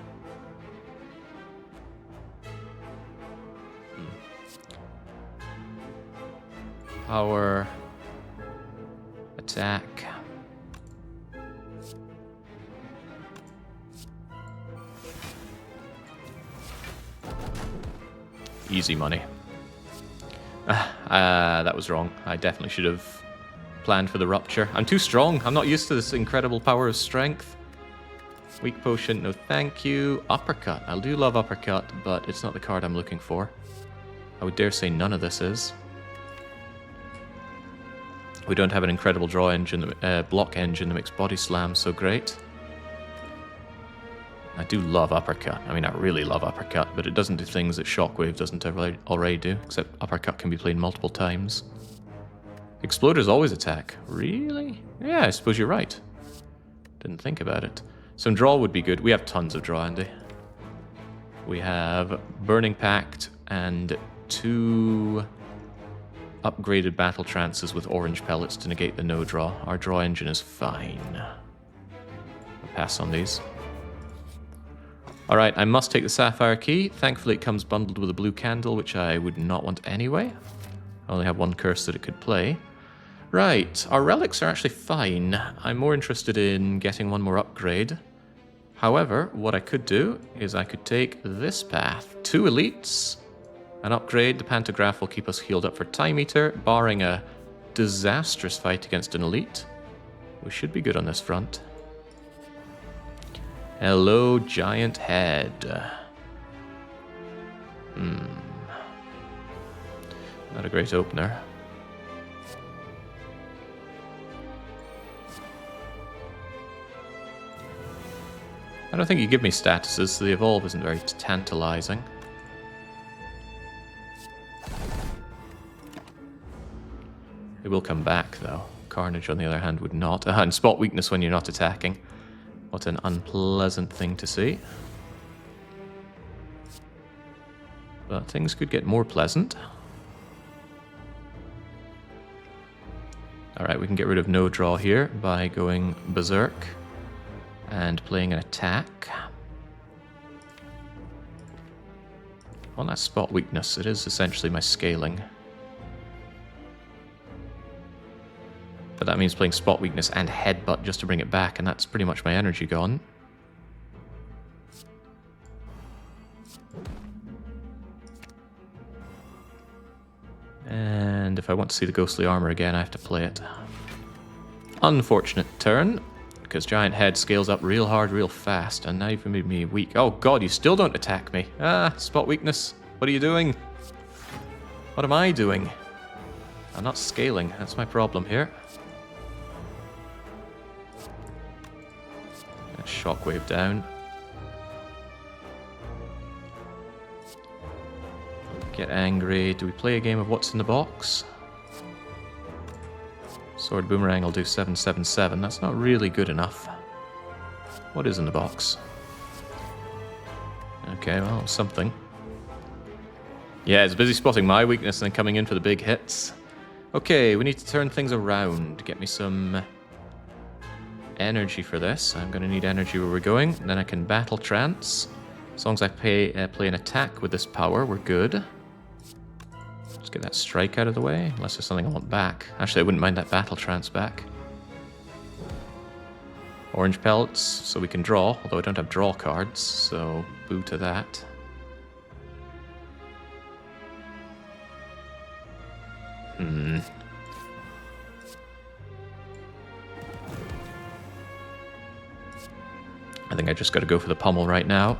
Power. Attack. Easy money. That was wrong. I definitely should have planned for the Rupture. I'm too strong. I'm not used to this incredible power of strength. Weak Potion, no thank you. Uppercut. I do love Uppercut, but it's not the card I'm looking for. I would dare say none of this is. We don't have an incredible draw engine, block engine that makes Body Slam so great. I do love Uppercut. I mean, I really love Uppercut, but it doesn't do things that Shockwave doesn't already do, except Uppercut can be played multiple times. Exploders always attack. Really? Yeah, I suppose you're right. Didn't think about it. Some draw would be good. We have tons of draw, Andy. We have Burning Pact and 2 upgraded Battle Trances with orange pellets to negate the no draw. Our draw engine is fine. I'll pass on these. Alright, I must take the Sapphire Key. Thankfully it comes bundled with a blue candle, which I would not want anyway. I only have 1 curse that it could play. Right, our relics are actually fine. I'm more interested in getting 1 more upgrade. However, what I could do is I could take this path. 2 elites. An upgrade, the Pantograph will keep us healed up for Time Eater, barring a disastrous fight against an elite. We should be good on this front. Hello, Giant Head. Not a great opener. I don't think you give me statuses, so the evolve isn't very tantalizing. It will come back, though. Carnage, on the other hand, would not. And spot weakness when you're not attacking. What an unpleasant thing to see. But things could get more pleasant. Alright, we can get rid of no draw here by going Berserk and playing an attack. On that spot weakness, it is essentially my scaling. But that means playing spot weakness and headbutt just to bring it back, and that's pretty much my energy gone. And if I want to see the ghostly armor again, I have to play it. Unfortunate turn, because Giant Head scales up real hard, real fast, and now you've made me weak. Oh god, you still don't attack me. Ah, spot weakness. What are you doing? What am I doing? I'm not scaling, that's my problem here. Shockwave down. Get angry. Do we play a game of what's in the box? Sword Boomerang will do 777. That's not really good enough. What is in the box? Okay, well, something. Yeah, it's busy spotting my weakness and then coming in for the big hits. Okay, we need to turn things around. Get me some energy for this. I'm going to need energy where we're going. Then I can Battle Trance. As long as I play an attack with this power, we're good. Let's get that strike out of the way, unless there's something I want back. Actually, I wouldn't mind that Battle Trance back. Orange pellets, so we can draw, although I don't have draw cards, so boo to that. I think I just got to go for the pummel right now.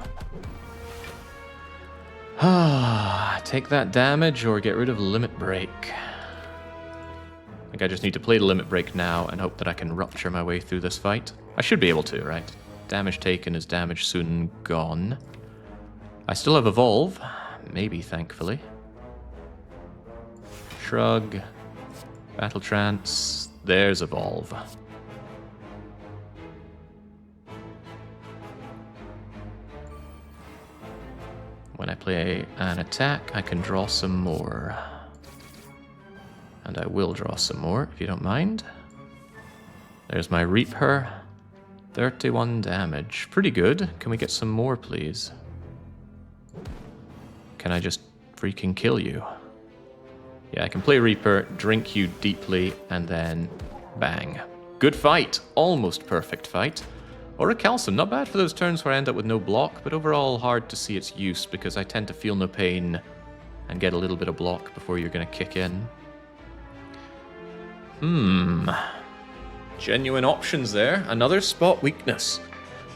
Take that damage or get rid of Limit Break. I think I just need to play the Limit Break now and hope that I can rupture my way through this fight. I should be able to, right? Damage taken is damage soon gone. I still have Evolve. Maybe, thankfully. Shrug. Battle Trance. There's Evolve. When I play an attack, I can draw some more. And I will draw some more, if you don't mind. There's my Reaper. 31 damage. Pretty good. Can we get some more, please? Can I just freaking kill you? Yeah, I can play Reaper, drink you deeply, and then bang. Good fight. Almost perfect fight. Orichalcum, not bad for those turns where I end up with no block, but overall hard to see its use because I tend to feel no pain and get a little bit of block before you're going to kick in. Genuine options there. Another spot weakness.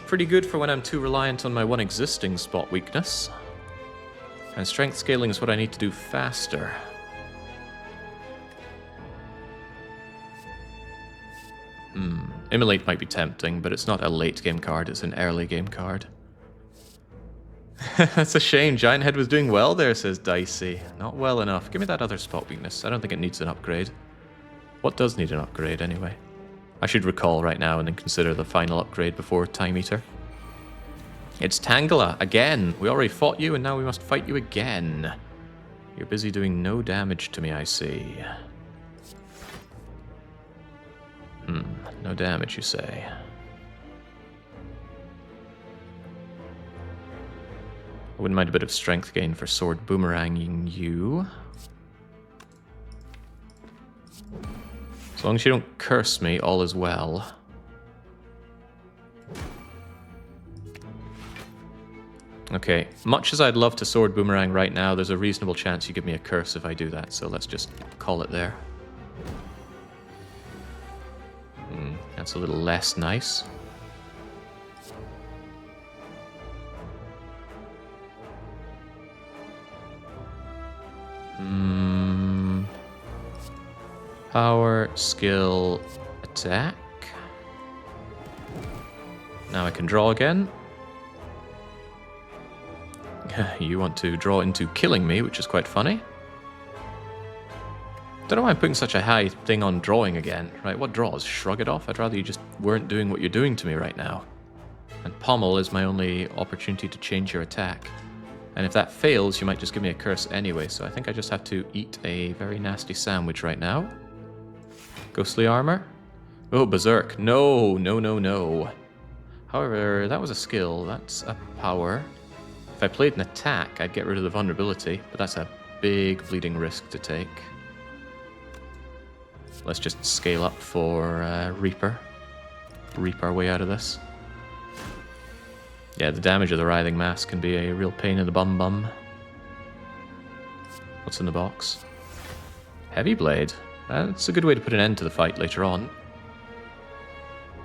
Pretty good for when I'm too reliant on my one existing spot weakness. And strength scaling is what I need to do faster. Immolate might be tempting, but it's not a late game card, it's an early game card. That's a shame. Giant Head was doing well there, says Dicey. Not well enough. Give me that other spot weakness. I don't think it needs an upgrade. What does need an upgrade, anyway? I should recall right now and then consider the final upgrade before Time Eater. It's Tangela, again. We already fought you, and now we must fight you again. You're busy doing no damage to me, I see. No damage, you say. I wouldn't mind a bit of strength gain for sword boomeranging you. As long as you don't curse me, all is well. Okay, much as I'd love to sword boomerang right now, there's a reasonable chance you give me a curse if I do that, so let's just call it there. That's a little less nice. Power, skill, attack. Now I can draw again. You want to draw into killing me, which is quite funny. Don't know why I'm putting such a high thing on drawing again. Right, what draws? Shrug it off? I'd rather you just weren't doing what you're doing to me right now. And Pommel is my only opportunity to change your attack. And if that fails, you might just give me a curse anyway, so I think I just have to eat a very nasty sandwich right now. Ghostly armor? Oh, Berserk. No, no, no, no. However, that was a skill. That's a power. If I played an attack, I'd get rid of the vulnerability, but that's a big bleeding risk to take. Let's just scale up for Reaper. Reap our way out of this. Yeah, the damage of the Writhing Mass can be a real pain in the bum. What's in the box? Heavy Blade. That's a good way to put an end to the fight later on.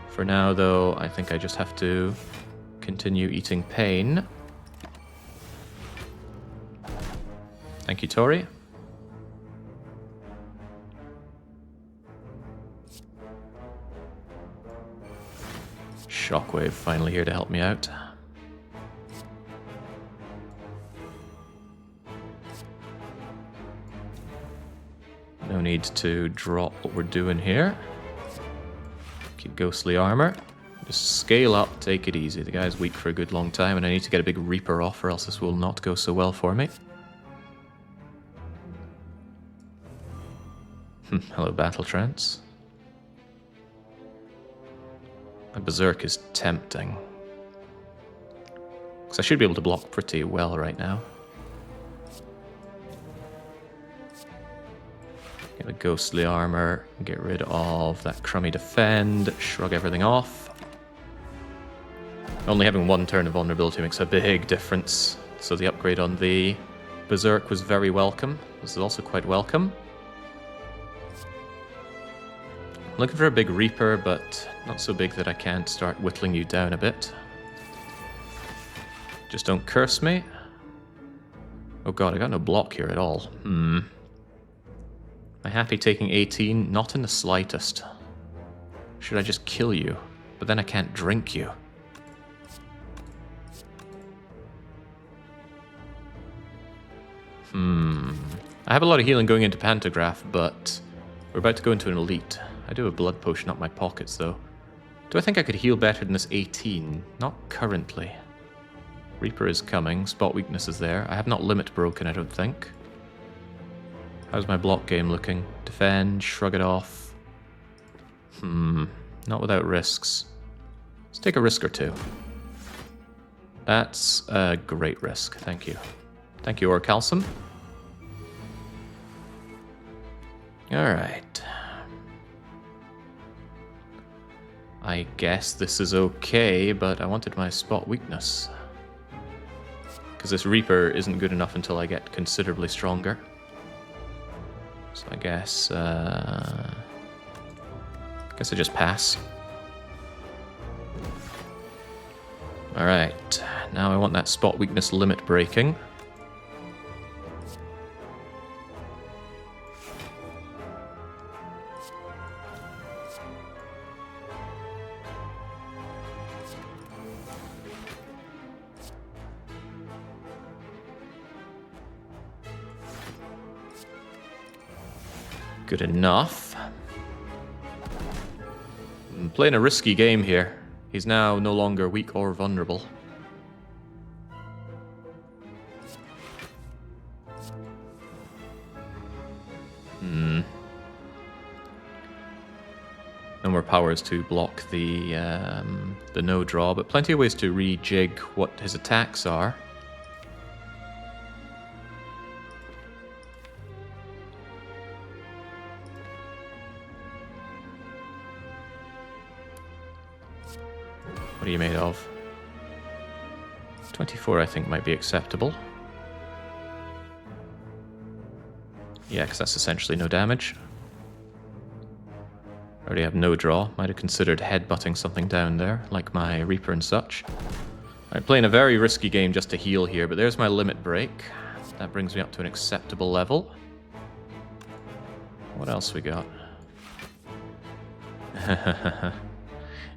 For now, though, I think I just have to continue eating pain. Thank you, Tori. Shockwave finally here to help me out. No need to drop what we're doing here. Keep ghostly armor. Just scale up, take it easy. The guy's weak for a good long time, and I need to get a big Reaper off, or else this will not go so well for me. Hello, Battle Trance. My Berserk is tempting. Because I should be able to block pretty well right now. Get the ghostly armor, get rid of that crummy defend, shrug everything off. Only having one turn of vulnerability makes a big difference. So the upgrade on the Berserk was very welcome. This is also quite welcome. I'm looking for a big Reaper, but not so big that I can't start whittling you down a bit. Just don't curse me. Oh god, I got no block here at all. Am I happy taking 18? Not in the slightest. Should I just kill you? But then I can't drink you. I have a lot of healing going into Pantograph, but we're about to go into an elite. I do have a blood potion up my pockets, though. Do I think I could heal better than this 18? Not currently. Reaper is coming. Spot weakness is there. I have not limit broken, I don't think. How's my block game looking? Defend, shrug it off. Not without risks. Let's take a risk or two. That's a great risk. Thank you. Thank you, Orcalcum. Alright. I guess this is okay, but I wanted my spot weakness. Because this Reaper isn't good enough until I get considerably stronger. So I guess I just pass. Alright, now I want that spot weakness limit breaking. good enough. I'm playing a risky game here. He's now no longer weak or vulnerable. No more powers to block the no draw, but plenty of ways to rejig what his attacks are. What are you made of? 24, I think, might be acceptable. Yeah, because that's essentially no damage. I already have no draw. Might have considered headbutting something down there, like my Reaper and such. I'm playing a very risky game just to heal here, but there's my limit break. That brings me up to an acceptable level. What else we got?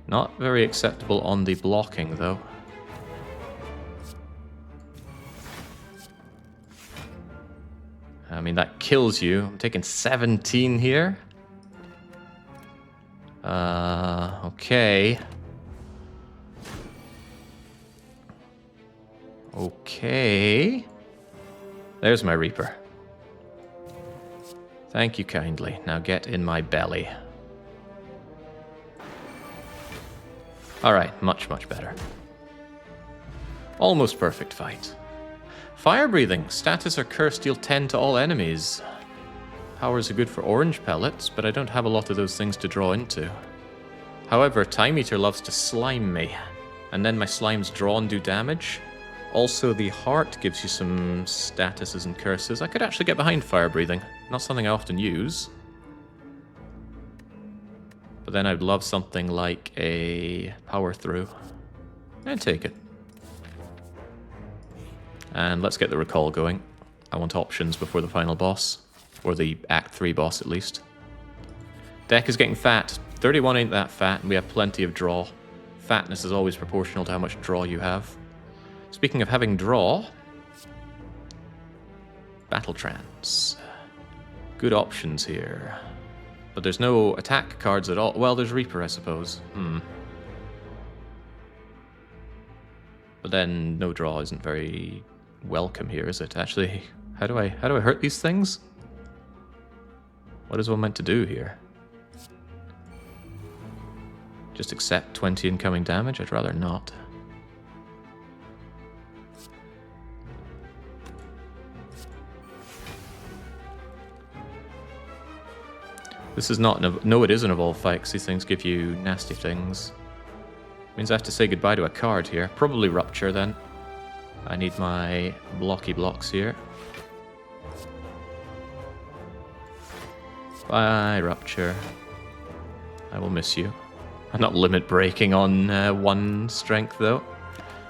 Not very acceptable on the blocking, though. I mean, that kills you. I'm taking 17 here. Okay. Okay. There's my Reaper. Thank you kindly. Now get in my belly. Alright, much, much better. Almost perfect fight. Fire breathing. Status or curse deal 10 to all enemies. Powers are good for orange pellets, but I don't have a lot of those things to draw into. However, Time Eater loves to slime me, and then my slimes draw and do damage. Also, the heart gives you some statuses and curses. I could actually get behind fire breathing. Not something I often use. But then I'd love something like a power through. I'd take it. And let's get the recall going. I want options before the final boss. Or the Act 3 boss, at least. Deck is getting fat. 31 ain't that fat, and we have plenty of draw. Fatness is always proportional to how much draw you have. Speaking of having draw... Battle Trance. Good options here. But there's no attack cards at all. Well, there's Reaper, I suppose. But then no draw isn't very welcome here, is it? Actually, how do I hurt these things? What is one meant to do here? Just accept 20 incoming damage? I'd rather not. This is not no, it is an evolved fight, because these things give you nasty things. Means I have to say goodbye to a card here. Probably Rupture, then. I need my blocky blocks here. Bye, Rupture. I will miss you. I'm not limit breaking on 1 strength, though.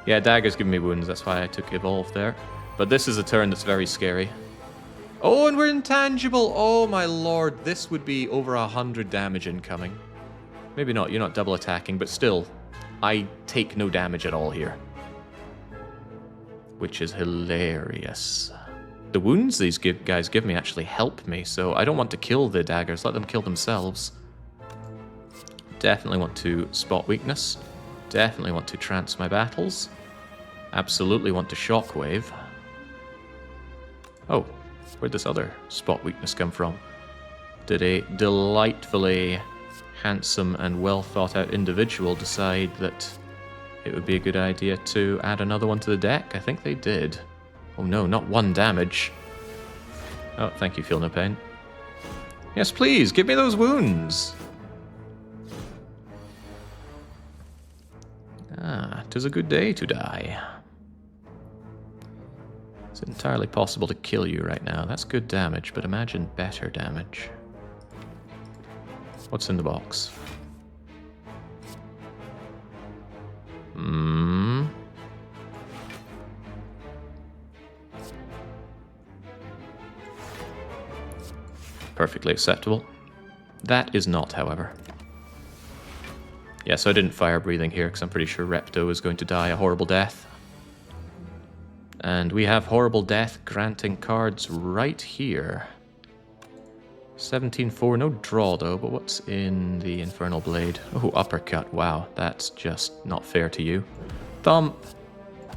Yeah, Dagger's giving me wounds, that's why I took Evolve there. But this is a turn that's very scary. Oh, and we're intangible! Oh my lord, this would be over 100 damage incoming. Maybe not, you're not double attacking, but still, I take no damage at all here. Which is hilarious. The wounds these guys give me actually help me, so I don't want to kill the daggers, let them kill themselves. Definitely want to spot weakness. Definitely want to trance my battles. Absolutely want to shockwave. Oh, where'd this other spot weakness come from? Did a delightfully handsome and well thought out individual decide that it would be a good idea to add another one to the deck? I think they did. Oh no, not 1 damage. Oh, thank you, Feel No Pain. Yes, please, give me those wounds! Ah, 'tis a good day to die. It's entirely possible to kill you right now. That's good damage, but imagine better damage. What's in the box? Perfectly acceptable. That is not, however. Yeah, so I didn't fire breathing here because I'm pretty sure Repto is going to die a horrible death. And we have horrible death granting cards right here. 17-4, no draw though, but what's in the Infernal Blade? Oh, uppercut, wow, that's just not fair to you. Thump,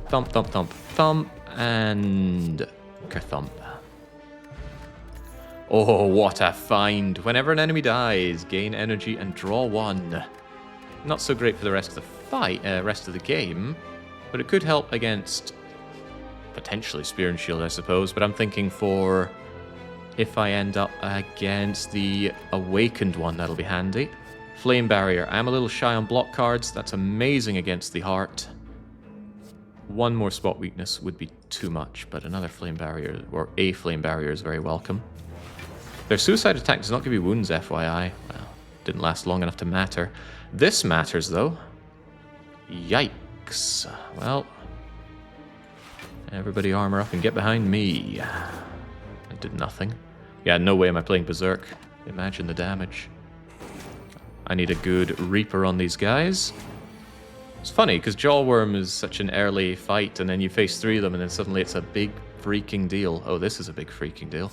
thump, thump, thump, thump, and kerthump. Oh, what a find. Whenever an enemy dies, gain energy and draw 1. Not so great for the rest of the fight, rest of the game, but it could help against potentially Spear and Shield, I suppose, but I'm thinking for if I end up against the Awakened one, that'll be handy. Flame Barrier. I'm a little shy on block cards. That's amazing against the Heart. One more spot weakness would be too much, but another Flame Barrier, or a Flame Barrier, is very welcome. Their Suicide Attack does not give you wounds, FYI. Well, didn't last long enough to matter. This matters, though. Yikes. Well, everybody armor up and get behind me. I did nothing. Yeah, no way am I playing Berserk. Imagine the damage. I need a good Reaper on these guys. It's funny, because Jawworm is such an early fight, and then you face 3 of them, and then suddenly it's a big freaking deal. Oh, this is a big freaking deal.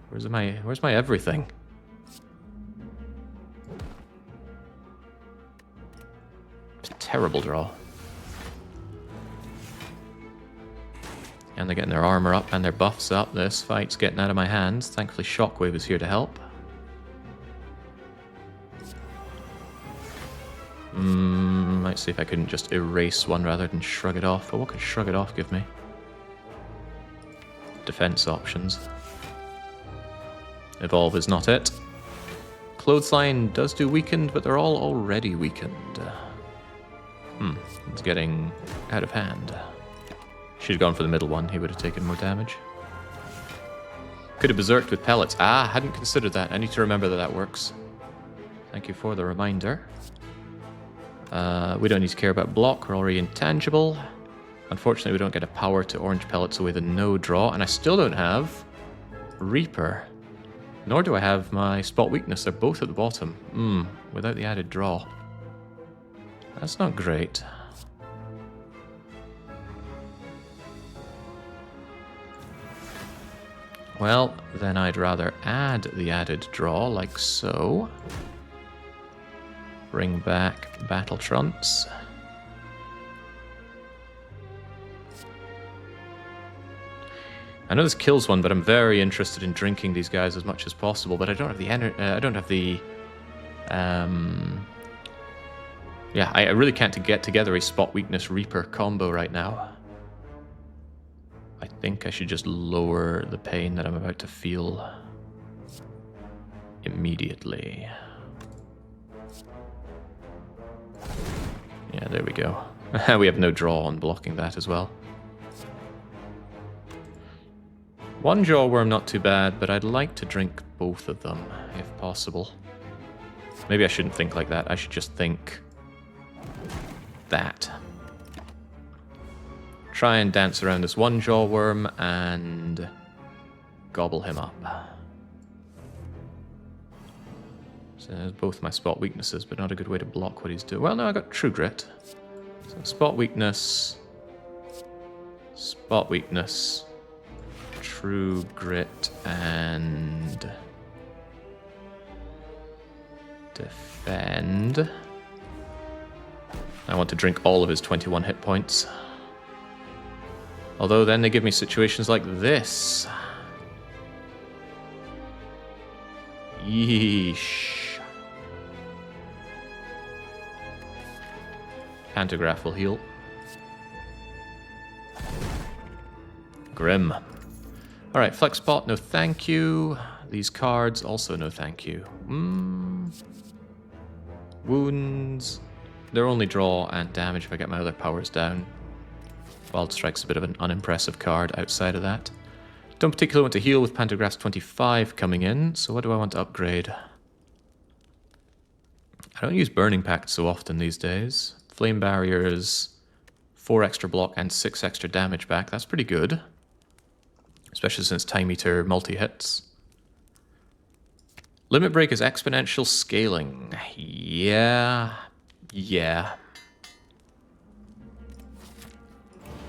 Where's my everything? It's a terrible draw. And they're getting their armor up and their buffs up. This fight's getting out of my hands. Thankfully, Shockwave is here to help. Might see if I couldn't just erase one rather than shrug it off. But what could shrug it off give me? Defense options. Evolve is not it. Clothesline does do weakened, but they're all already weakened. It's getting out of hand. Should have gone for the middle one, he would have taken more damage. Could have berserked with pellets. Ah, hadn't considered that. I need to remember that that works. Thank you for the reminder. We don't need to care about block, we're already intangible. Unfortunately, we don't get a power to orange pellets away the no draw, and I still don't have Reaper. Nor do I have my spot weakness, they're both at the bottom. Without the added draw. That's not great. Well, then I'd rather add the added draw, like so. Bring back Battle Trunks. I know this kills one, but I'm very interested in drinking these guys as much as possible. But I don't have the I don't have the. Yeah, I really can't get together a spot weakness Reaper combo right now. I think I should just lower the pain that I'm about to feel immediately. Yeah, there we go. We have no draw on blocking that as well. One Jawworm, not too bad, but I'd like to drink both of them, if possible. Maybe I shouldn't think like that. I should just think that. Try and dance around this one Jawworm and gobble him up. So there's both my spot weaknesses, but not a good way to block what he's doing. Well, no, I got True Grit. So spot weakness, True Grit, and defend. I want to drink all of his 21 hit points. Although then they give me situations like this. Yeesh. Pantograph will heal. Grim. Alright, Flex Spot, no thank you. These cards, also no thank you. Wounds. They're only draw and damage if I get my other powers down. Wild Strike's a bit of an unimpressive card outside of that. Don't particularly want to heal with Pantograph's 25 coming in, so what do I want to upgrade? I don't use Burning Pact so often these days. Flame Barriers, 4 extra block and 6 extra damage back. That's pretty good. Especially since Time Eater multi-hits. Limit Break is exponential scaling. Yeah.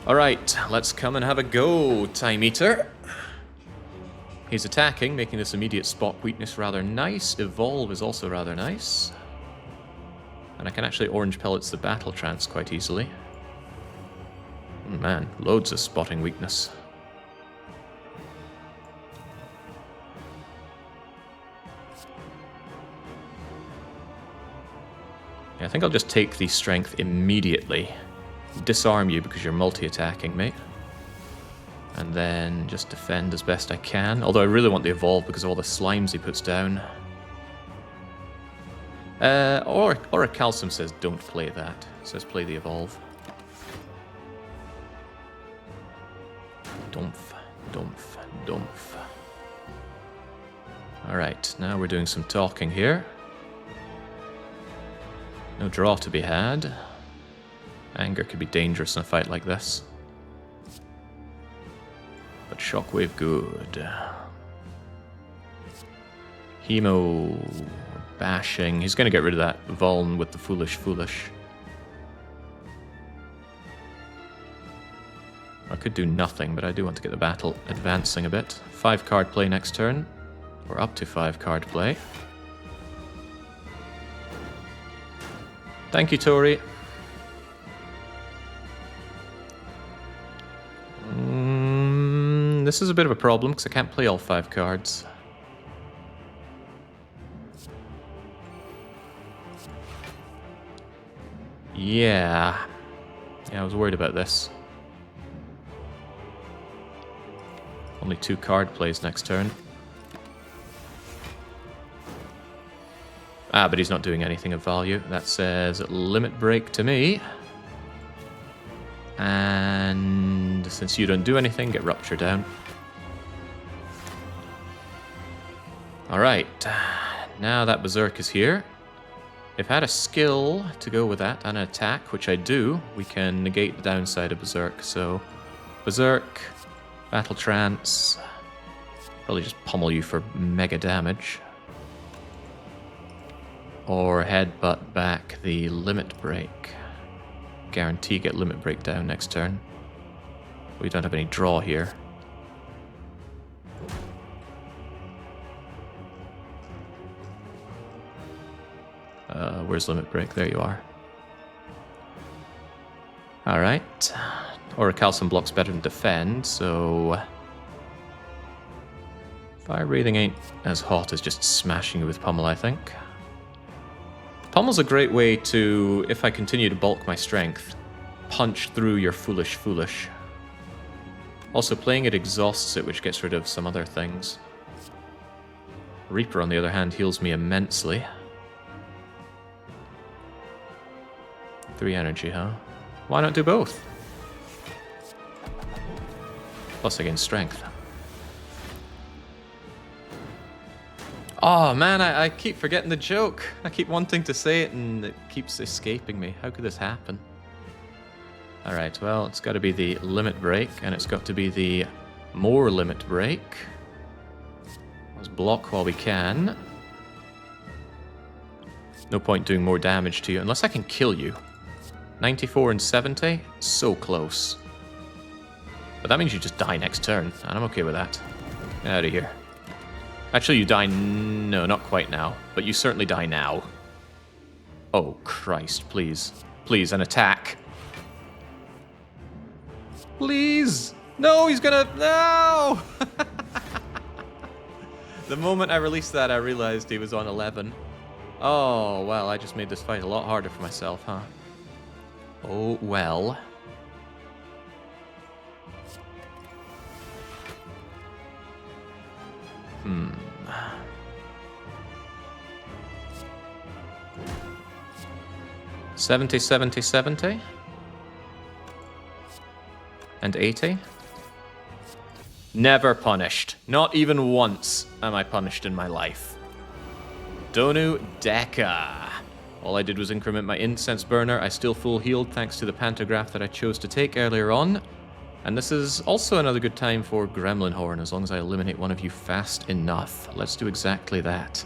Alright, let's come and have a go, Time Eater. He's attacking, making this immediate spot weakness rather nice. Evolve is also rather nice. And I can actually orange pellets the battle trance quite easily. Oh, man, loads of spotting weakness. Yeah, I think I'll just take the strength immediately. Disarm you because you're multi-attacking me. And then just defend as best I can. Although I really want the evolve because of all the slimes he puts down. Or a Calcium says don't play that. It says play the evolve. Dumph, dumph, dumph. Alright, now we're doing some talking here. No draw to be had. Anger could be dangerous in a fight like this. But Shockwave good. Hemo bashing. He's going to get rid of that Vuln with the foolish. I could do nothing, but I do want to get the battle advancing a bit. 5 card play next turn. Or up to 5 card play. Thank you, Tori. This is a bit of a problem because I can't play all 5 cards. Yeah, I was worried about this. Only 2 card plays next turn. Ah, but he's not doing anything of value. That says limit break to me. And since you don't do anything, get rupture down. Alright, now that Berserk is here. If I had a skill to go with that and an attack, which I do, we can negate the downside of Berserk. So, Berserk, Battle Trance, probably just pummel you for mega damage. Or headbutt back the limit break. Guarantee get limit break down next turn. We don't have any draw here. Where's limit break? There you are. Alright. Aura Calcium block's better than defend, so fire breathing ain't as hot as just smashing you with pummel, I think. Pummel's a great way to, if I continue to bulk my strength, punch through your foolish. Also, playing it exhausts it, which gets rid of some other things. Reaper, on the other hand, heals me immensely. 3 energy, huh? Why not do both? Plus, I gain strength. Oh man, I keep forgetting the joke. I keep wanting to say it and it keeps escaping me. How could this happen? Alright, well, it's got to be the limit break, and it's got to be the more limit break. Let's block while we can. No point doing more damage to you, unless I can kill you. 94 and 70? So close. But that means you just die next turn, and I'm okay with that. Get out of here. Actually, you die... No, not quite now. But you certainly die now. Oh, Christ, please. Please, an attack. Please! No, he's gonna... No! The moment I released that, I realized he was on 11. Oh, well, I just made this fight a lot harder for myself, huh? Oh, well. 70, 70, 70. And 80. Never punished. Not even once am I punished in my life. Donu Deka. All I did was increment my incense burner. I still full healed thanks to the pantograph that I chose to take earlier on. And this is also another good time for Gremlin Horn, as long as I eliminate one of you fast enough. Let's do exactly that.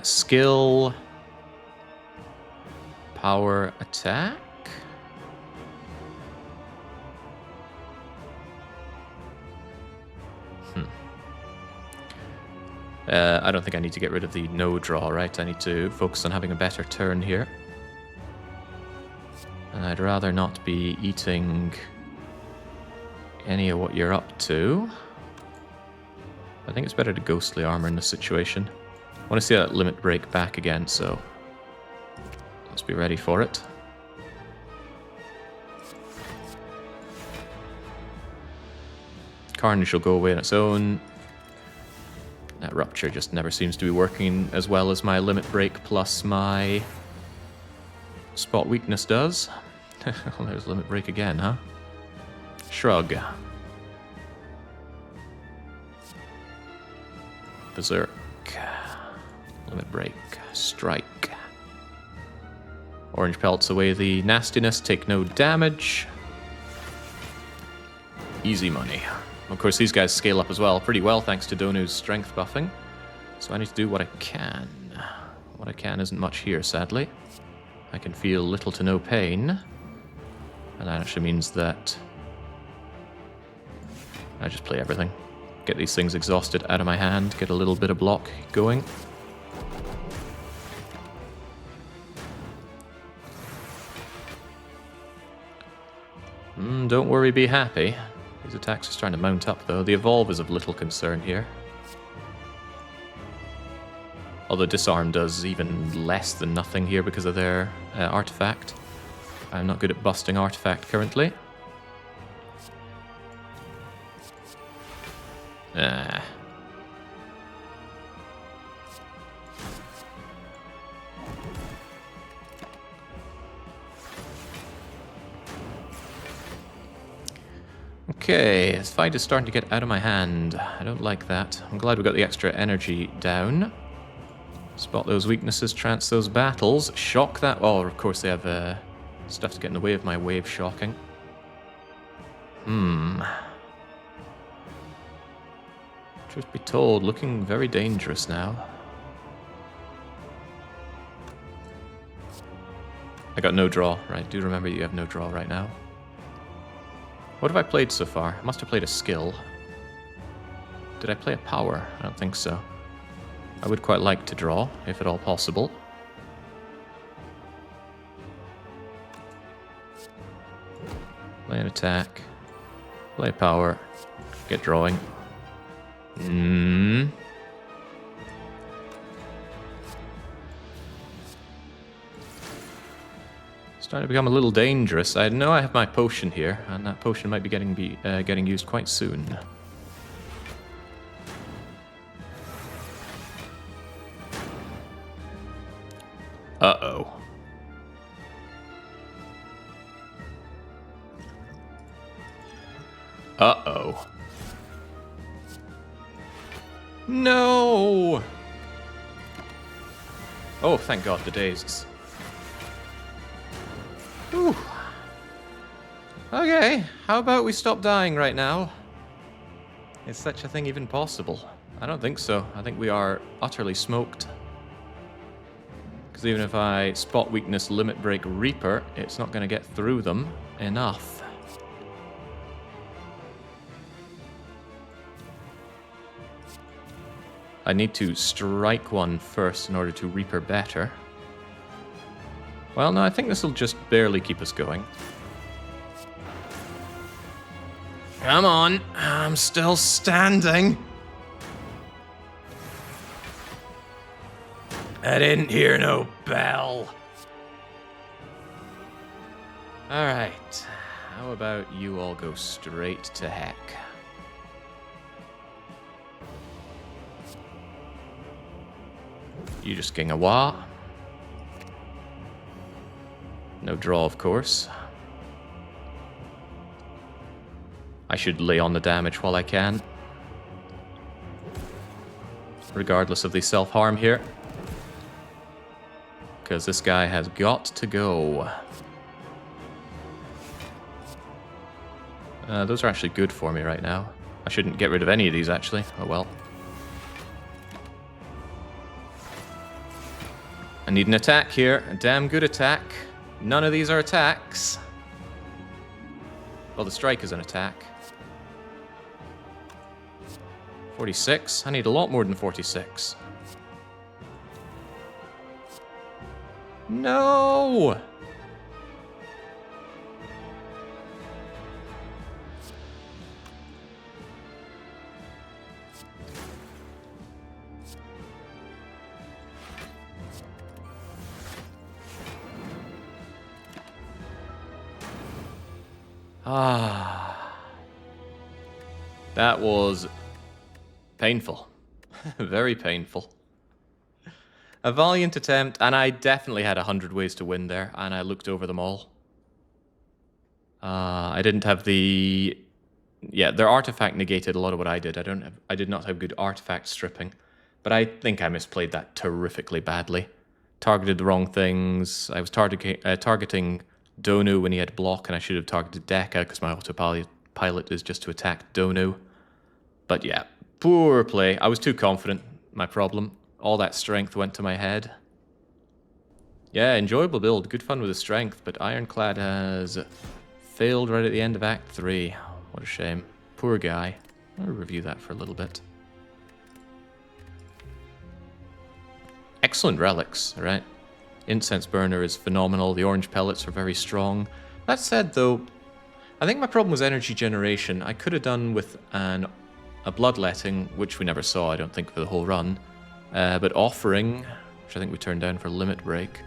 Skill. Power attack. I don't think I need to get rid of the no draw, right? I need to focus on having a better turn here. And I'd rather not be eating any of what you're up to. I think it's better to ghostly armor in this situation. I want to see that limit break back again, so let's be ready for it. Carnage will go away on its own. That rupture just never seems to be working as well as my limit break plus my spot weakness does. Oh, there's limit break again, huh? Shrug. Berserk. Limit break. Strike. Orange pelts away the nastiness, take no damage. Easy money. Of course, these guys scale up as well pretty well thanks to Donu's strength buffing. So I need to do what I can. What I can isn't much here, sadly. I can feel little to no pain. And that actually means that I just play everything. Get these things exhausted out of my hand, get a little bit of block going. Don't worry, be happy. These attacks are starting to mount up, though. The Evolve is of little concern here. Although Disarm does even less than nothing here because of their artifact. I'm not good at busting artifact currently. Okay, this fight is starting to get out of my hand. I don't like that. I'm glad we got the extra energy down. Spot those weaknesses, trance those battles, shock that. Oh, of course they have stuff to get in the way of my wave shocking. Truth be told, looking very dangerous now. I got no draw, right? Do remember you have no draw right now. What have I played so far? I must have played a skill. Did I play a power? I don't think so. I would quite like to draw, if at all possible. Play an attack. Play a power. Get drawing. Starting to become a little dangerous. I know I have my potion here, and that potion might be getting used quite soon. Uh-oh. Uh-oh. No! Oh, thank God, the dazes. Whew. Okay, how about we stop dying right now? Is such a thing even possible? I don't think so. I think we are utterly smoked. Because even if I spot weakness limit break Reaper, it's not going to get through them enough. I need to strike one first in order to Reaper better. Well, no, I think this will just barely keep us going. Come on, I'm still standing. I didn't hear no bell. Alright, how about you all go straight to heck? You just ging a wah. No draw, of course. I should lay on the damage while I can. Regardless of the self-harm here. Because this guy has got to go. Those are actually good for me right now. I shouldn't get rid of any of these, actually. Oh well. I need an attack here. A damn good attack. None of these are attacks. Well, the strike is an attack. 46? I need a lot more than 46. No! Ah. That was painful. Very painful. A valiant attempt, and I definitely had 100 ways to win there, and I looked over them all. I didn't have the... Yeah, their artifact negated a lot of what I did. I did not have good artifact stripping, but I think I misplayed that terrifically badly. Targeted the wrong things. I was targeting Donu when he had block, and I should have targeted Deka because my autopilot is just to attack Donu. But yeah, poor play. I was too confident. My problem. All that strength went to my head. Yeah, enjoyable build. Good fun with the strength, but Ironclad has failed right at the end of Act 3. What a shame. Poor guy. I'll review that for a little bit. Excellent relics, alright. Incense burner is phenomenal. The orange pellets are very strong. That said, though, I think my problem was energy generation. I could have done with a bloodletting, which we never saw, I don't think, for the whole run. But offering, which I think we turned down for limit break.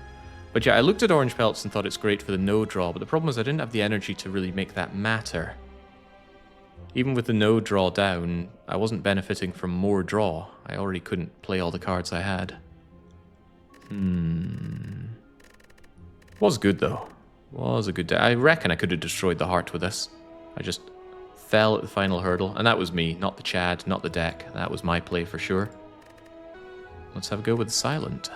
But yeah, I looked at orange pellets and thought it's great for the no draw, but the problem was I didn't have the energy to really make that matter. Even with the no draw down, I wasn't benefiting from more draw. I already couldn't play all the cards I had. Was good though. Was a good day. I reckon I could have destroyed the heart with this. I just fell at the final hurdle, and that was me, not the Chad, not the deck. That was my play for sure. Let's have a go with the silent.